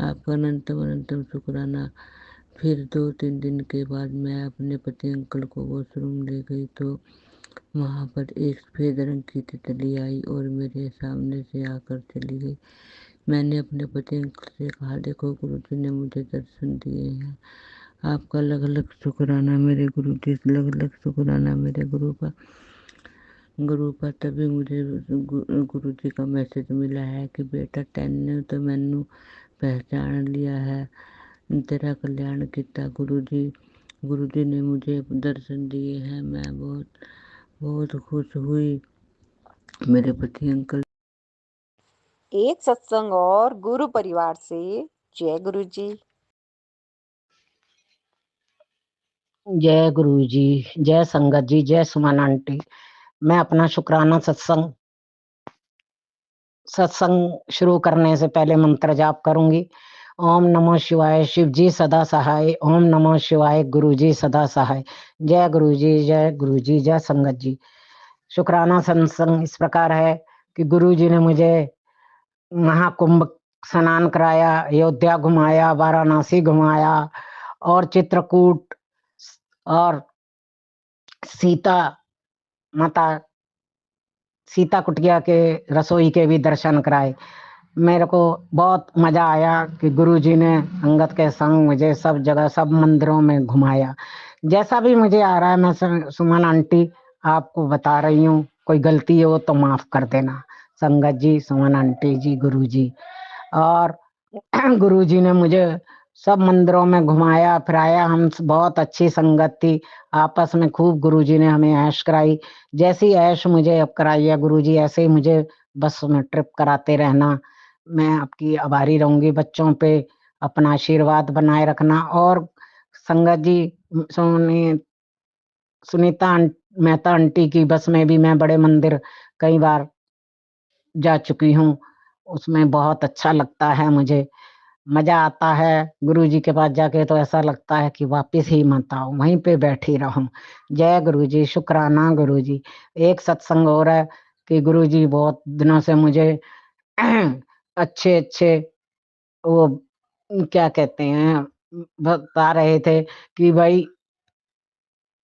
आपका अनंतम अनंतम शुक्राना। फिर 2-3 दिन के बाद मैं अपने पति अंकल को वॉशरूम ले गई तो वहाँ पर एक सफेद रंग की तितली आई और मेरे सामने से आकर चली गई। मैंने अपने पति अंकल से कहा देखो गुरु जी ने मुझे दर्शन दिए हैं, आपका अलग अलग शुक्राना मेरे गुरु जी, अलग अलग शुक्राना मेरे गुरु पर। तभी मुझे गुरु जी का मैसेज मिला है कि बेटा तैने तो मैनू पहचान लिया है, तेरा कल्याण किया गुरु जी ने मुझे दर्शन दिए हैं। मैं बहुत बहुत खुश हुई। मेरे पति अंकल। एक सत्संग और गुरु परिवार से। जय गुरु जी। जय गुरु जी, जय संगत जी, जय सुमन आंटी। मैं अपना शुक्राना सत्संग शुरू करने से पहले मंत्र जाप करूंगी। ओम नमो शिवाय, शिव जी सदा सहाय। ओम नमो शिवाय, गुरु जी सदा सहाय। जय गुरु जी, जय गुरु जी, जय संगत जी। शुक्राना सत्संग इस प्रकार है कि गुरु जी ने मुझे महाकुंभ स्नान कराया, अयोध्या घुमाया, वाराणसी घुमाया और चित्रकूट और सीता कुटिया के रसोई के भी दर्शन कराए। मेरे को बहुत मजा आया कि गुरुजी ने अंगत के संग मुझे सब जगह सब मंदिरों में घुमाया। जैसा भी मुझे आ रहा है मैं सुमन आंटी आपको बता रही हूँ, कोई गलती हो तो माफ कर देना। संगत जी, सुमन आंटी जी, गुरुजी और गुरुजी ने मुझे सब मंदिरों में घुमाया फिराया। हम बहुत अच्छी संगत थी, आपस में खूब गुरुजी ने हमें ऐश कराई। जैसी ऐश मुझे अब कराई है गुरुजी, ऐसे ही मुझे बस में ट्रिप कराते रहना। मैं आपकी आभारी रहूंगी। बच्चों पे अपना आशीर्वाद बनाए रखना। और संगत जी, सुनीता मेहता आंटी की बस में भी मैं बड़े मंदिर कई बार जा चुकी हूँ, उसमें बहुत अच्छा लगता है, मुझे मजा आता है। गुरुजी के पास जाके तो ऐसा लगता है कि वापस ही मत आऊं, वहीं पे बैठी रहूं। जय गुरुजी, शुक्राना गुरुजी। एक सत्संग हो रहा है कि गुरुजी बहुत दिनों से मुझे अच्छे अच्छे वो क्या कहते हैं बता रहे थे कि भाई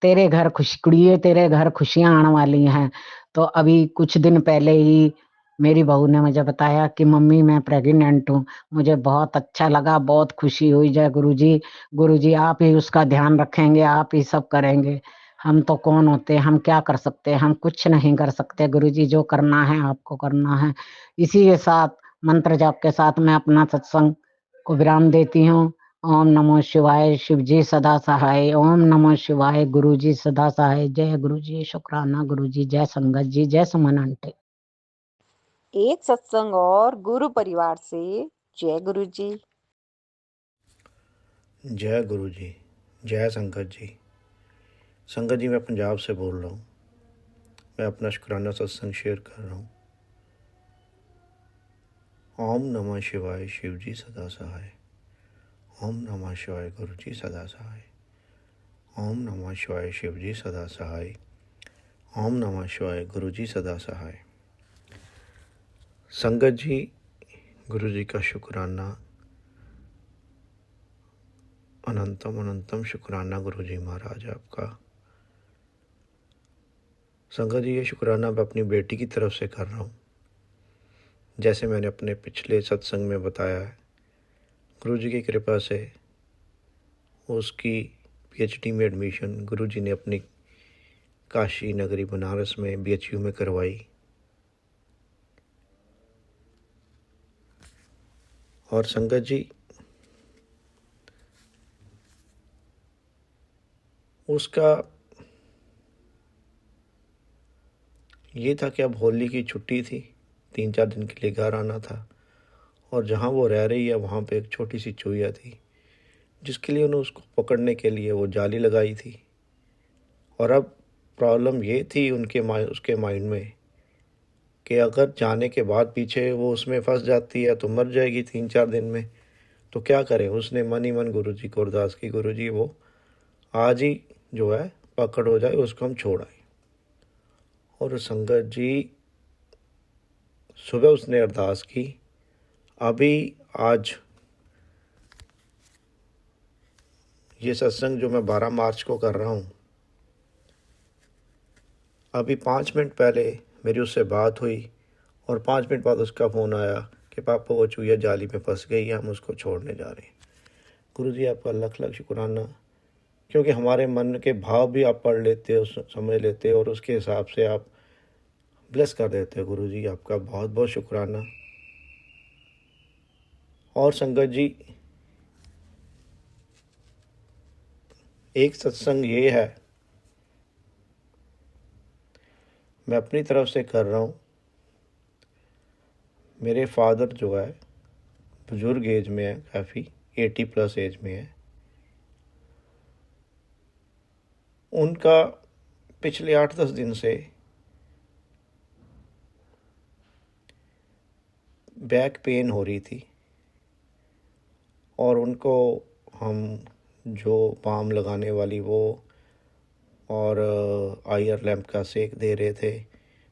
तेरे घर कुड़िए तेरे घर खुशियां आने वाली हैं। तो अभी कुछ दिन पहले ही मेरी बहू ने मुझे बताया कि मम्मी मैं प्रेग्नेंट हूँ। मुझे बहुत अच्छा लगा, बहुत खुशी हुई। जय गुरुजी, गुरुजी आप ही उसका ध्यान रखेंगे, आप ही सब करेंगे। हम तो कौन होते हैं, हम क्या कर सकते हैं, हम कुछ नहीं कर सकते। गुरुजी जो करना है आपको करना है। इसी के साथ मंत्र जाप के साथ मैं अपना सत्संग को विराम देती हूँ। ओम नमो शिवाय, शिव जी सदा सहाय। ओम नमो शिवाय, गुरु जी सदा सहाय। जय गुरु जी, शुक्राना गुरु जी, जय संगत जी, जय सुमन आंटी। एक सत्संग और गुरु परिवार से। जय गुरु जी। जय गुरु जी, जय संगत जी। संगत जी मैं पंजाब से बोल रहा हूँ। मैं अपना शुक्राना सत्संग शेयर कर रहा हूँ। ओम नमः शिवाय, शिव जी सदा सहाय। ओम नमः शिवाय, गुरु जी सदा सहाय। ओम नमः शिवाय, शिव जी सदा सहाय। ओम नमः शिवाय, गुरु जी सदा सहाय। संगत जी, गुरु जी का शुक्राना, अनंतम अनंतम शुक्राना गुरु जी महाराज आपका। संगत जी ये शुक्राना मैं अपनी बेटी की तरफ से कर रहा हूँ। जैसे मैंने अपने पिछले सत्संग में बताया है, गुरु जी की कृपा से उसकी पीएचडी में एडमिशन गुरु जी ने अपनी काशी नगरी बनारस में बीएचयू में करवाई। और संगत जी उसका ये था कि अब होली की छुट्टी थी, 3-4 दिन के लिए घर आना था। और जहाँ वो रह रही है वहाँ पे एक छोटी सी चूहिया थी, जिसके लिए उन्होंने उसको पकड़ने के लिए वो जाली लगाई थी। और अब प्रॉब्लम ये थी उसके माइंड में कि अगर जाने के बाद पीछे वो उसमें फंस जाती है तो मर जाएगी 3-4 दिन में। तो क्या करें, उसने मन ही मन गुरु जी को अरदास की, गुरु जी वो आज ही जो है पकड़ हो जाए, उसको हम छोड़ आए। और संगत जी सुबह उसने अरदास की। अभी आज ये सत्संग जो मैं 12 मार्च को कर रहा हूँ, अभी 5 मिनट पहले मेरी उससे बात हुई और 5 मिनट बाद उसका फ़ोन आया कि पापा वो चूहिया जाली में फंस गई है, हम उसको छोड़ने जा रहे हैं। गुरु जी आपका लख लख शुक्राना, क्योंकि हमारे मन के भाव भी आप पढ़ लेते हो, समझ लेते हो और उसके हिसाब से आप ब्लेस कर देते हो। गुरु जी आपका बहुत बहुत शुक्राना। और संगत जी एक सत्संग ये है, मैं अपनी तरफ से कर रहा हूँ। मेरे फादर जो है बुज़ुर्ग एज में है, काफ़ी 80+ एज में है। उनका पिछले 8-10 दिन से बैक पेन हो रही थी और उनको हम जो बाम लगाने वाली वो और आयर लैम्प का सेक दे रहे थे,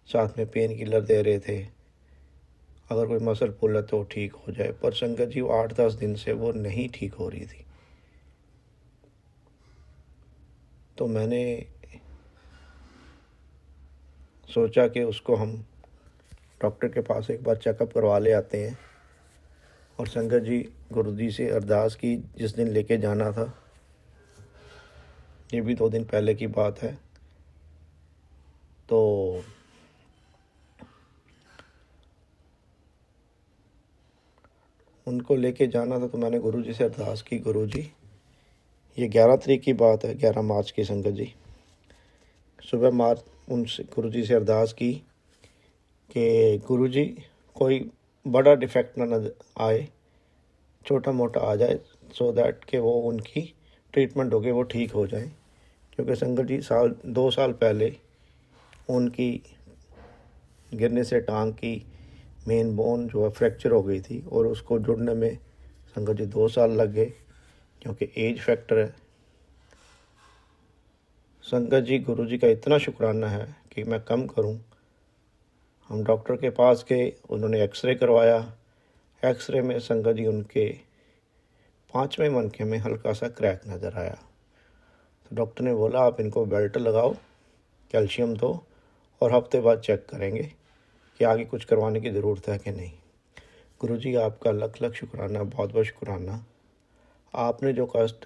साथ में पेन किलर दे रहे थे, अगर कोई मसल पुल है तो ठीक हो जाए। पर संगत जी 8-10 दिन से वो नहीं ठीक हो रही थी। तो मैंने सोचा कि उसको हम डॉक्टर के पास एक बार चेकअप करवा ले आते हैं। और संगत जी गुरु जी से अरदास की जिस दिन लेके जाना था, ये भी 2 दिन पहले की बात है। तो उनको लेके जाना था तो मैंने गुरु जी से अरदास की, गुरु जी ये 11 तारीख की बात है, 11 मार्च की संगत जी। सुबह उनसे गुरु जी से अरदास की कि गुरु जी कोई बड़ा डिफेक्ट ना आए, छोटा मोटा आ जाए, सो दैट कि वो उनकी ट्रीटमेंट हो के वो ठीक हो जाए। क्योंकि संगत जी 2 साल पहले उनकी गिरने से टांग की मेन बोन जो है फ्रैक्चर हो गई थी और उसको जुड़ने में संगत जी 2 साल लग गए, क्योंकि एज फैक्टर है। संगत जी गुरु जी का इतना शुक्राना है कि मैं कम करूं, हम डॉक्टर के पास गए, उन्होंने एक्सरे करवाया। एक्सरे में संगत जी उनके 5वें मनके में हल्का सा क्रैक नज़र आया। तो डॉक्टर ने बोला आप इनको बेल्ट लगाओ, कैल्शियम दो और हफ्ते बाद चेक करेंगे कि आगे कुछ करवाने की ज़रूरत है कि नहीं। गुरुजी आपका लख लख शुक्राना, बहुत बहुत शुक्राना। आपने जो कष्ट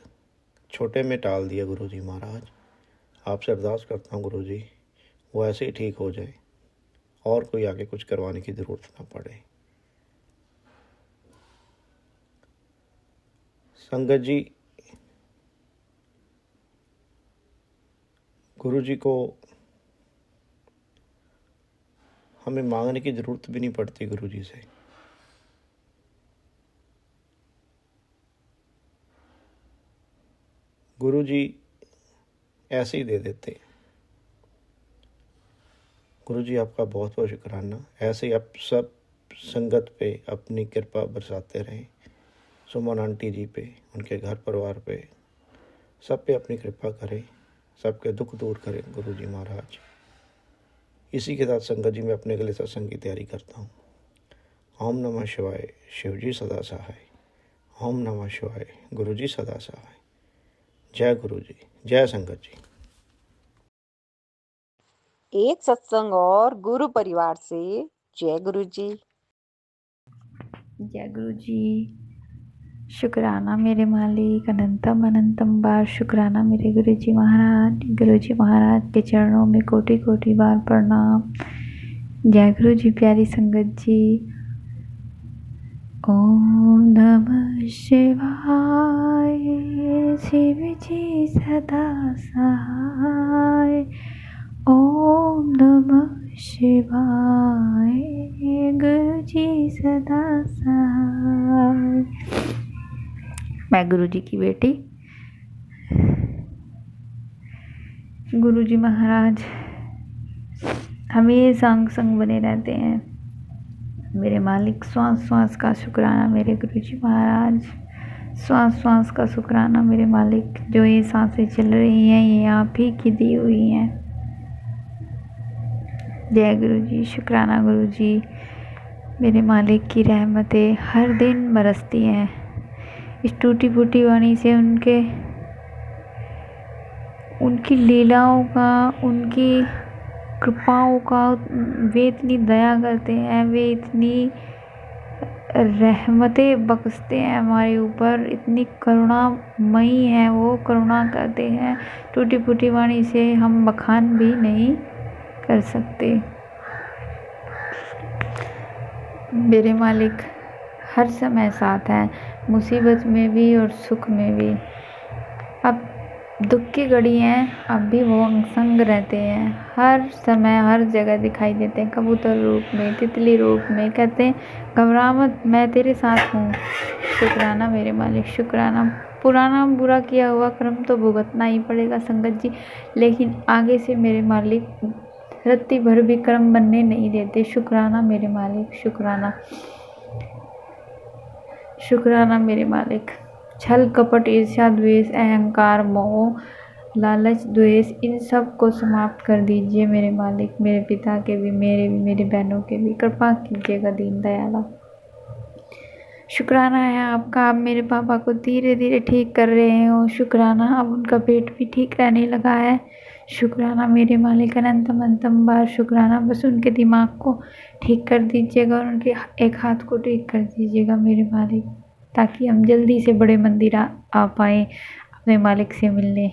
छोटे में टाल दिया गुरुजी महाराज, आपसे अरदास करता हूँ गुरुजी वो ऐसे ही ठीक हो जाए और कोई आगे कुछ करवाने की ज़रूरत ना पड़े। संगत जी, गुरुजी को हमें मांगने की ज़रूरत भी नहीं पड़ती गुरुजी से। गुरुजी ऐसे ही दे देते हैं। गुरुजी आपका बहुत बहुत शुक्राना। ऐसे ही आप सब संगत पे अपनी कृपा बरसाते रहें। सुमन आंटी जी पे, उनके घर परिवार पे, सब पे अपनी कृपा करें, सबके दुख दूर करें गुरुजी महाराज। इसी के साथ संगत जी मैं अपने के लिए सत्संग की तैयारी करता हूँ। ओम नमः शिवाय, शिवजी सदा सहाय। ओम नमः शिवाय, गुरुजी सदा सहाय। जय गुरुजी, जय संगत जी। एक सत्संग और गुरु परिवार से जय गुरु जी। जय गुरु जी। शुक्राना मेरे मालिक, अनंतम अनंतम बार शुक्राना मेरे गुरु जी महाराज। गुरु जी महाराज के चरणों में कोटि कोटि बार प्रणाम। जय गुरु जी। प्यारी संगत जी, ओम नमः शिवाय, शिव जी सदा सहाय। ओम नमः शिवाय, गुरु जी सदा सहाय। मैं गुरु जी की बेटी। गुरु जी महाराज हमेशा अंग संग बने रहते हैं। मेरे मालिक, श्वास श्वास का शुक्राना मेरे गुरु जी महाराज। श्वास श्वास का शुक्राना मेरे मालिक। जो ये सांसें चल रही हैं ये आप ही की दी हुई हैं। जय गुरु जी। शुक्राना गुरु जी। मेरे मालिक की रहमतें हर दिन बरसती हैं। इस टूटी फूटी वाणी से उनकी लीलाओं का, उनकी कृपाओं का, वे इतनी दया करते हैं, वे इतनी रहमतें बख्शते हैं हमारे ऊपर, इतनी करुणामयी हैं वो, करुणा करते हैं। टूटी फूटी वाणी से हम बखान भी नहीं कर सकते। मेरे मालिक हर समय साथ हैं, मुसीबत में भी और सुख में भी। अब दुख की घड़ी हैं, अब भी वो अंग संग रहते हैं। हर समय हर जगह दिखाई देते हैं, कबूतर रूप में, तितली रूप में। कहते हैं घबरा मत, मैं तेरे साथ हूँ। शुक्राना मेरे मालिक, शुक्राना। पुराना बुरा किया हुआ कर्म तो भुगतना ही पड़ेगा संगत जी, लेकिन आगे से मेरे मालिक रत्ती भर भी कर्म बनने नहीं देते। शुक्राना मेरे मालिक, शुक्राना। शुक्राना मेरे मालिक। छल कपट ईर्ष्या द्वेष अहंकार मोह लालच द्वेष इन सब को समाप्त कर दीजिए मेरे मालिक। मेरे पिता के भी, मेरी बहनों के भी कृपा कीजिएगा दीन दयाला। शुक्राना है आपका, आप मेरे पापा को धीरे धीरे ठीक कर रहे हो। शुक्राना, अब उनका पेट भी ठीक रहने लगा है। शुक्राना मेरे मालिक, अनंतम अनंतम बार शुक्राना। बस उनके दिमाग को ठीक कर दीजिएगा और उनके एक हाथ को ठीक कर दीजिएगा मेरे मालिक, ताकि हम जल्दी से बड़े मंदिर आ पाए अपने मालिक से मिलने।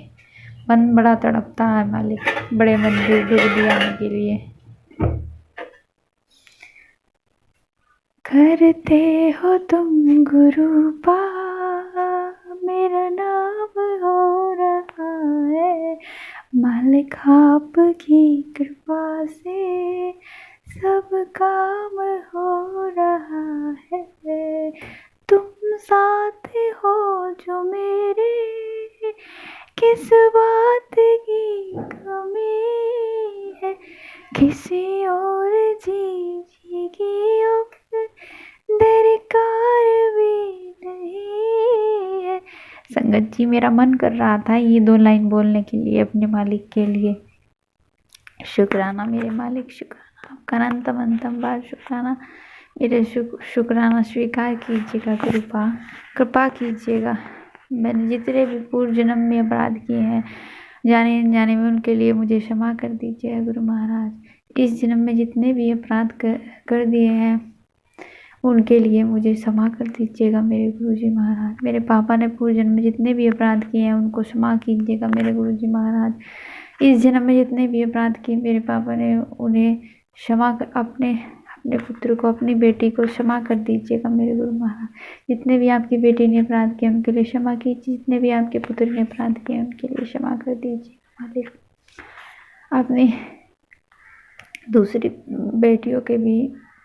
मन बड़ा तड़पता है मालिक, बड़े मंदिर डुगली आने के लिए। करते हो तुम गुरु पा, मेरा नाम हो रहा है। मालिक आपकी कृपा से सब काम हो रहा है। तुम साथ हो जो मेरे, किस बात की कमी है। किसी और जी की दरकार भी नहीं है। संगत जी, मेरा मन कर रहा था ये 2 लाइन बोलने के लिए अपने मालिक के लिए। शुक्राना मेरे मालिक, शुक्राना। आपका अनंतम अनंतम बार शुक्राना। मेरे शुक्राना स्वीकार कीजिएगा गुरुपा, कृपा कीजिएगा। मैंने जितने भी पूर्व जन्म में अपराध किए हैं जाने अनजाने में, उनके लिए मुझे क्षमा कर दीजिएगा गुरु महाराज। इस जन्म में जितने भी अपराध कर दिए हैं उनके लिए मुझे क्षमा कर दीजिएगा मेरे गुरुजी महाराज। मेरे पापा ने पूर्व जन्म में जितने भी अपराध किए हैं उनको क्षमा कीजिएगा मेरे गुरुजी महाराज। इस जन्म में जितने भी अपराध किए मेरे पापा ने उन्हें क्षमा कर अपने पुत्र को, अपनी बेटी को क्षमा कर दीजिएगा मेरे गुरु महाराज। जितने भी आपकी बेटी ने अपराध किए उनके लिए क्षमा कीजिए, जितने भी आपके पुत्र ने अपराध किए उनके लिए क्षमा कर दीजिए मालिक। अपनी दूसरी बेटियों के भी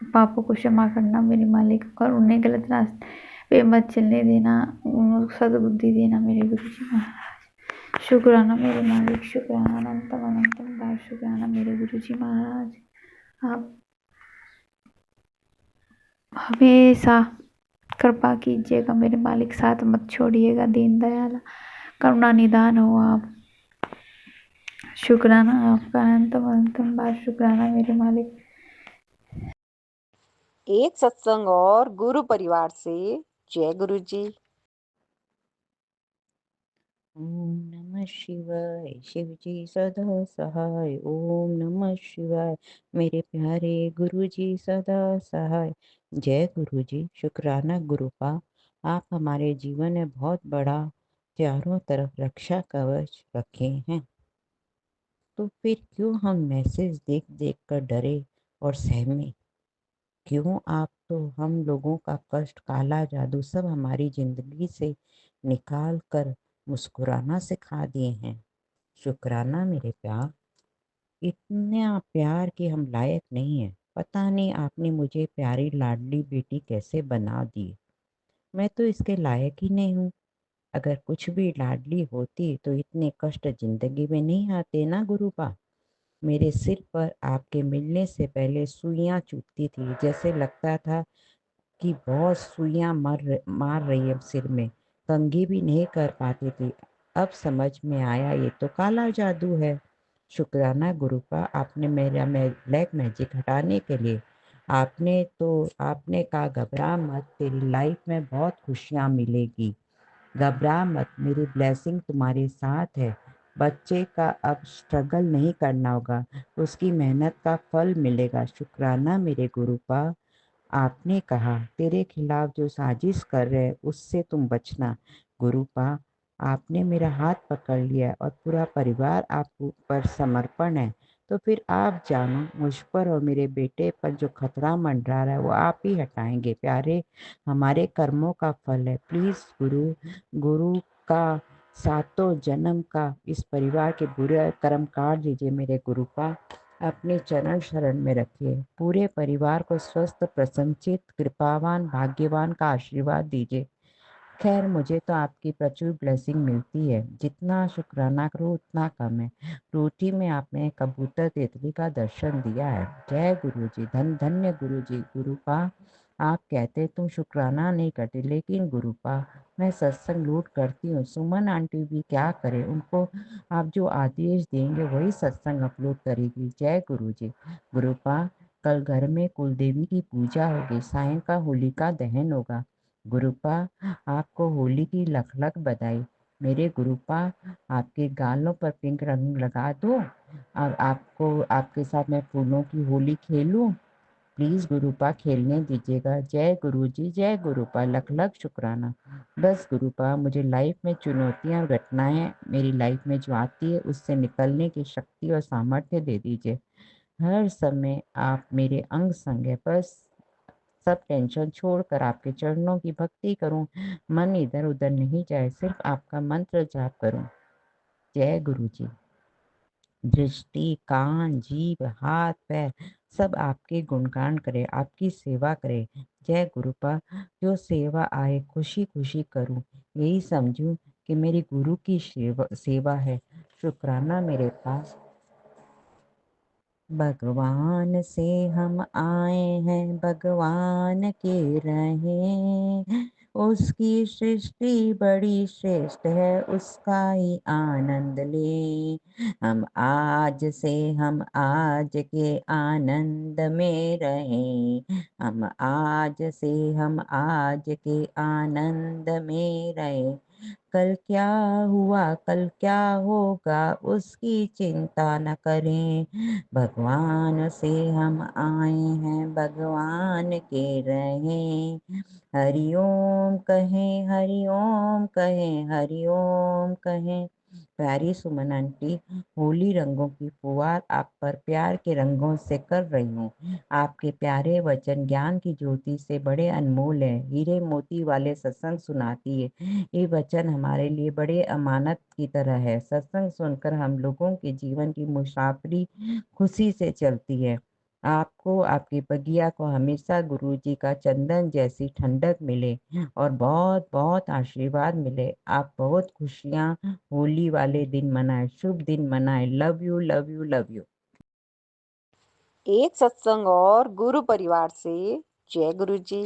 पापों को क्षमा करना मेरे मालिक, और उन्हें गलत रास्ते पे मत चलने देना, सद्बुद्धि देना मेरे गुरुजी महाराज। शुक्राना मेरे मालिक, शुक्राना अनंतम अनंतम बार शुक्राना मेरे गुरुजी महाराज। आप हमेशा कृपा कीजिएगा मेरे मालिक, साथ मत छोड़िएगा दीन दयाला, करुणा निदान हो आप। शुक्राना आपका अनंतम अनंतम बार शुक्राना मेरे मालिक। एक सत्संग और गुरु परिवार से। जय गुरु जी। ओम नमः शिवाय। शिव जी सदा सहाय। ओम नमः शिवाय। मेरे प्यारे गुरु जी सदा सहाय। जय गुरु जी। शुक्राना गुरुपा, आप हमारे जीवन में बहुत बड़ा चारों तरफ रक्षा कवच रखे हैं, तो फिर क्यों हम मैसेज देख देख कर डरे और सहमे? क्यों आप तो हम लोगों का कष्ट, काला जादू सब हमारी जिंदगी से निकाल कर मुस्कुराना सिखा दिए हैं। शुक्राना मेरे प्यार, इतना प्यार कि हम लायक नहीं है। पता नहीं आपने मुझे प्यारी लाडली बेटी कैसे बना दी। मैं तो इसके लायक ही नहीं हूँ। अगर कुछ भी लाडली होती तो इतने कष्ट जिंदगी में नहीं आते ना गुरुपा। मेरे सिर पर आपके मिलने से पहले सुइयां चुभती थी, जैसे लगता था कि बहुत सुइयां मार रही है सिर में, कंघी भी नहीं कर पाती थी। अब समझ में आया ये तो काला जादू है। शुक्राना गुरुपा, आपने मेरा ब्लैक मैजिक हटाने के लिए आपने कहा घबरा मत, तेरी लाइफ में बहुत खुशियां मिलेगी। घबरा मत, मेरी ब्लेसिंग तुम्हारे साथ है। बच्चे का अब स्ट्रगल नहीं करना होगा, उसकी मेहनत का फल मिलेगा। शुक्राना मेरे गुरुपा, आपने कहा तेरे खिलाफ जो साजिश कर रहे हैं उससे तुम बचना। गुरुपा, आपने मेरा हाथ पकड़ लिया और पूरा परिवार आप पर समर्पण है, तो फिर आप जानो मुझ पर और मेरे बेटे पर जो खतरा मंडरा रहा है वो आप ही हटाएंगे। प्यारे, हमारे कर्मों का फल है। प्लीज गुरु का सातों जन्म का इस परिवार के बुरे कर्म काट दीजिए मेरे गुरुपा। अपने चरण शरण में रखिए। पूरे परिवार को स्वस्थ, प्रसन्नचित, कृपावान, भाग्यवान का आशीर्वाद दीजिए। खैर, मुझे तो आपकी प्रचुर ब्लेसिंग मिलती है, जितना शुक्राना करूँ उतना कम है। रोटी में आपने कबूतर तितली का दर्शन दिया है। जय गुरु जी, धन धन्य गुरु जी। गुरुपा, आप कहते तुम शुक्राना नहीं करते, लेकिन गुरुपा मैं सत्संग लूट करती हूँ। सुमन आंटी भी क्या करे, उनको आप जो आदेश देंगे वही सत्संग अपलोड करेगी। जय गुरु जी। गुरुपा, कल घर में कुल देवी की पूजा होगी, सायं का होलिका दहन होगा। गुरुपा, आपको होली की लख लख बधाई। मेरे गुरुपा, आपके गालों पर पिंक रंग लगा दो और आपके साथ मैं फूलों की होली खेलूं। प्लीज गुरुपा खेलने दीजिएगा। जय गुरु जी, जय गुरुपा, लख लख शुक्राना। बस गुरुपा, मुझे लाइफ में चुनौतियां, घटनाएं मेरी लाइफ में जो आती है उससे निकलने की शक्ति और सामर्थ्य दे दीजिए। हर समय आप मेरे अंग संग है। बस सब टेंशन छोड़कर आपके चरणों की भक्ति करूं, मन इधर उधर नहीं जाए, सिर्फ आपका मंत्र जाप करूं। जय गुरु जी। दृष्टि, कान, जीभ, हाथ, पैर सब आपके गुणगान करे, आपकी सेवा करे। जय गुरुपा, जो सेवा आए खुशी खुशी करूं, यही समझूं कि मेरी गुरु की सेवा है। शुक्राना मेरे पास। भगवान से हम आए हैं, भगवान के रहें, उसकी सृष्टि बड़ी श्रेष्ठ है, उसका ही आनंद ले। हम आज के आनंद में रहें। हम आज के आनंद में रहें। कल क्या हुआ कल क्या होगा उसकी चिंता न करें। भगवान से हम आए हैं, भगवान के रहें। हरिओम कहें, हरिओम कहें, हरिओम कहें। प्यारी सुमन आंटी, होली रंगों की फुहार आप पर प्यार के रंगों से कर रही हूँ। आपके प्यारे वचन ज्ञान की ज्योति से बड़े अनमोल है, हीरे मोती वाले सत्संग सुनाती है। ये वचन हमारे लिए बड़े अमानत की तरह है। सत्संग सुनकर हम लोगों के जीवन की मुसाफरी खुशी से चलती है। आपको आपकी बगिया को हमेशा गुरु जी का चंदन जैसी ठंडक मिले और बहुत बहुत आशीर्वाद मिले। आप बहुत खुशियाँ होली वाले दिन मनाए, शुभ दिन मनाए। Love you love you love you. एक सत्संग और गुरु परिवार से। जय गुरु जी।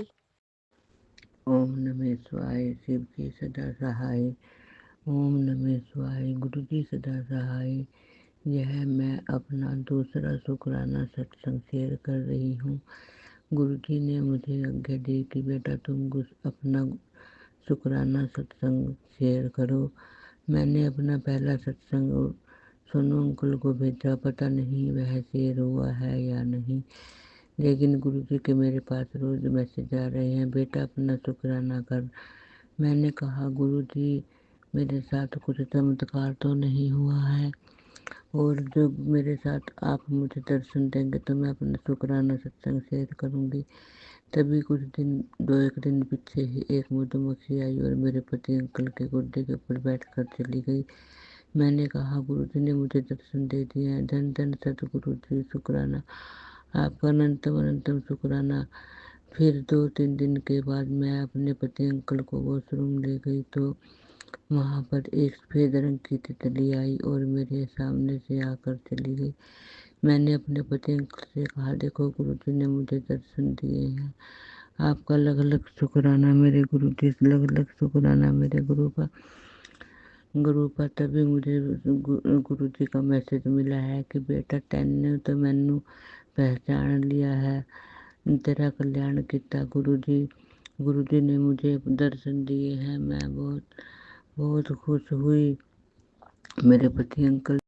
ओम नमः शिवाय, शिव की सदा सहाय। ओम नमः शिवाय, गुरु जी सदा सहाय। यह मैं अपना दूसरा शुक्राना सत्संग शेयर कर रही हूँ। गुरु जी ने मुझे आज्ञा दी कि बेटा तुम अपना शुक्राना सत्संग शेयर करो। मैंने अपना पहला सत्संग सोनू अंकल को भेजा, पता नहीं वह शेयर हुआ है या नहीं, लेकिन गुरु जी के मेरे पास रोज मैसेज आ रहे हैं, बेटा अपना शुक्राना कर। मैंने कहा गुरु जी मेरे साथ कुछ चमत्कार तो नहीं हुआ है, और जो मेरे साथ आप मुझे दर्शन देंगे तो मैं अपना शुक्राना सत्संग शेयर करूँगी। तभी कुछ दिन 1 दिन पीछे ही एक मधुमक्खी आई और मेरे पति अंकल के गुड्डे के ऊपर बैठ कर चली गई। मैंने कहा गुरु जी ने मुझे दर्शन दे दिए हैं, धन धन सतगुरु जी, शुक्राना आपका अनंतम अनंतम शुक्राना। फिर 2-3 दिन के बाद मैं अपने पति अंकल को वॉशरूम ले गई तो वहाँ पर एक सफेद रंग की तितली आई और मेरे सामने से आकर चली गई। मैंने अपने पति अंकल से कहा देखो गुरु जी ने मुझे दर्शन दिए हैं, आपका अलग अलग शुक्राना मेरे गुरु जी, अलग अलग शुक्राना मेरे गुरु का। तभी मुझे गुरु जी का मैसेज मिला है कि बेटा तैने तो मैनू पहचान लिया है, तेरा कल्याण किया गुरु जी ने मुझे दर्शन दिए हैं। मैं बहुत बहुत खुश हुई। मेरे पति अंकल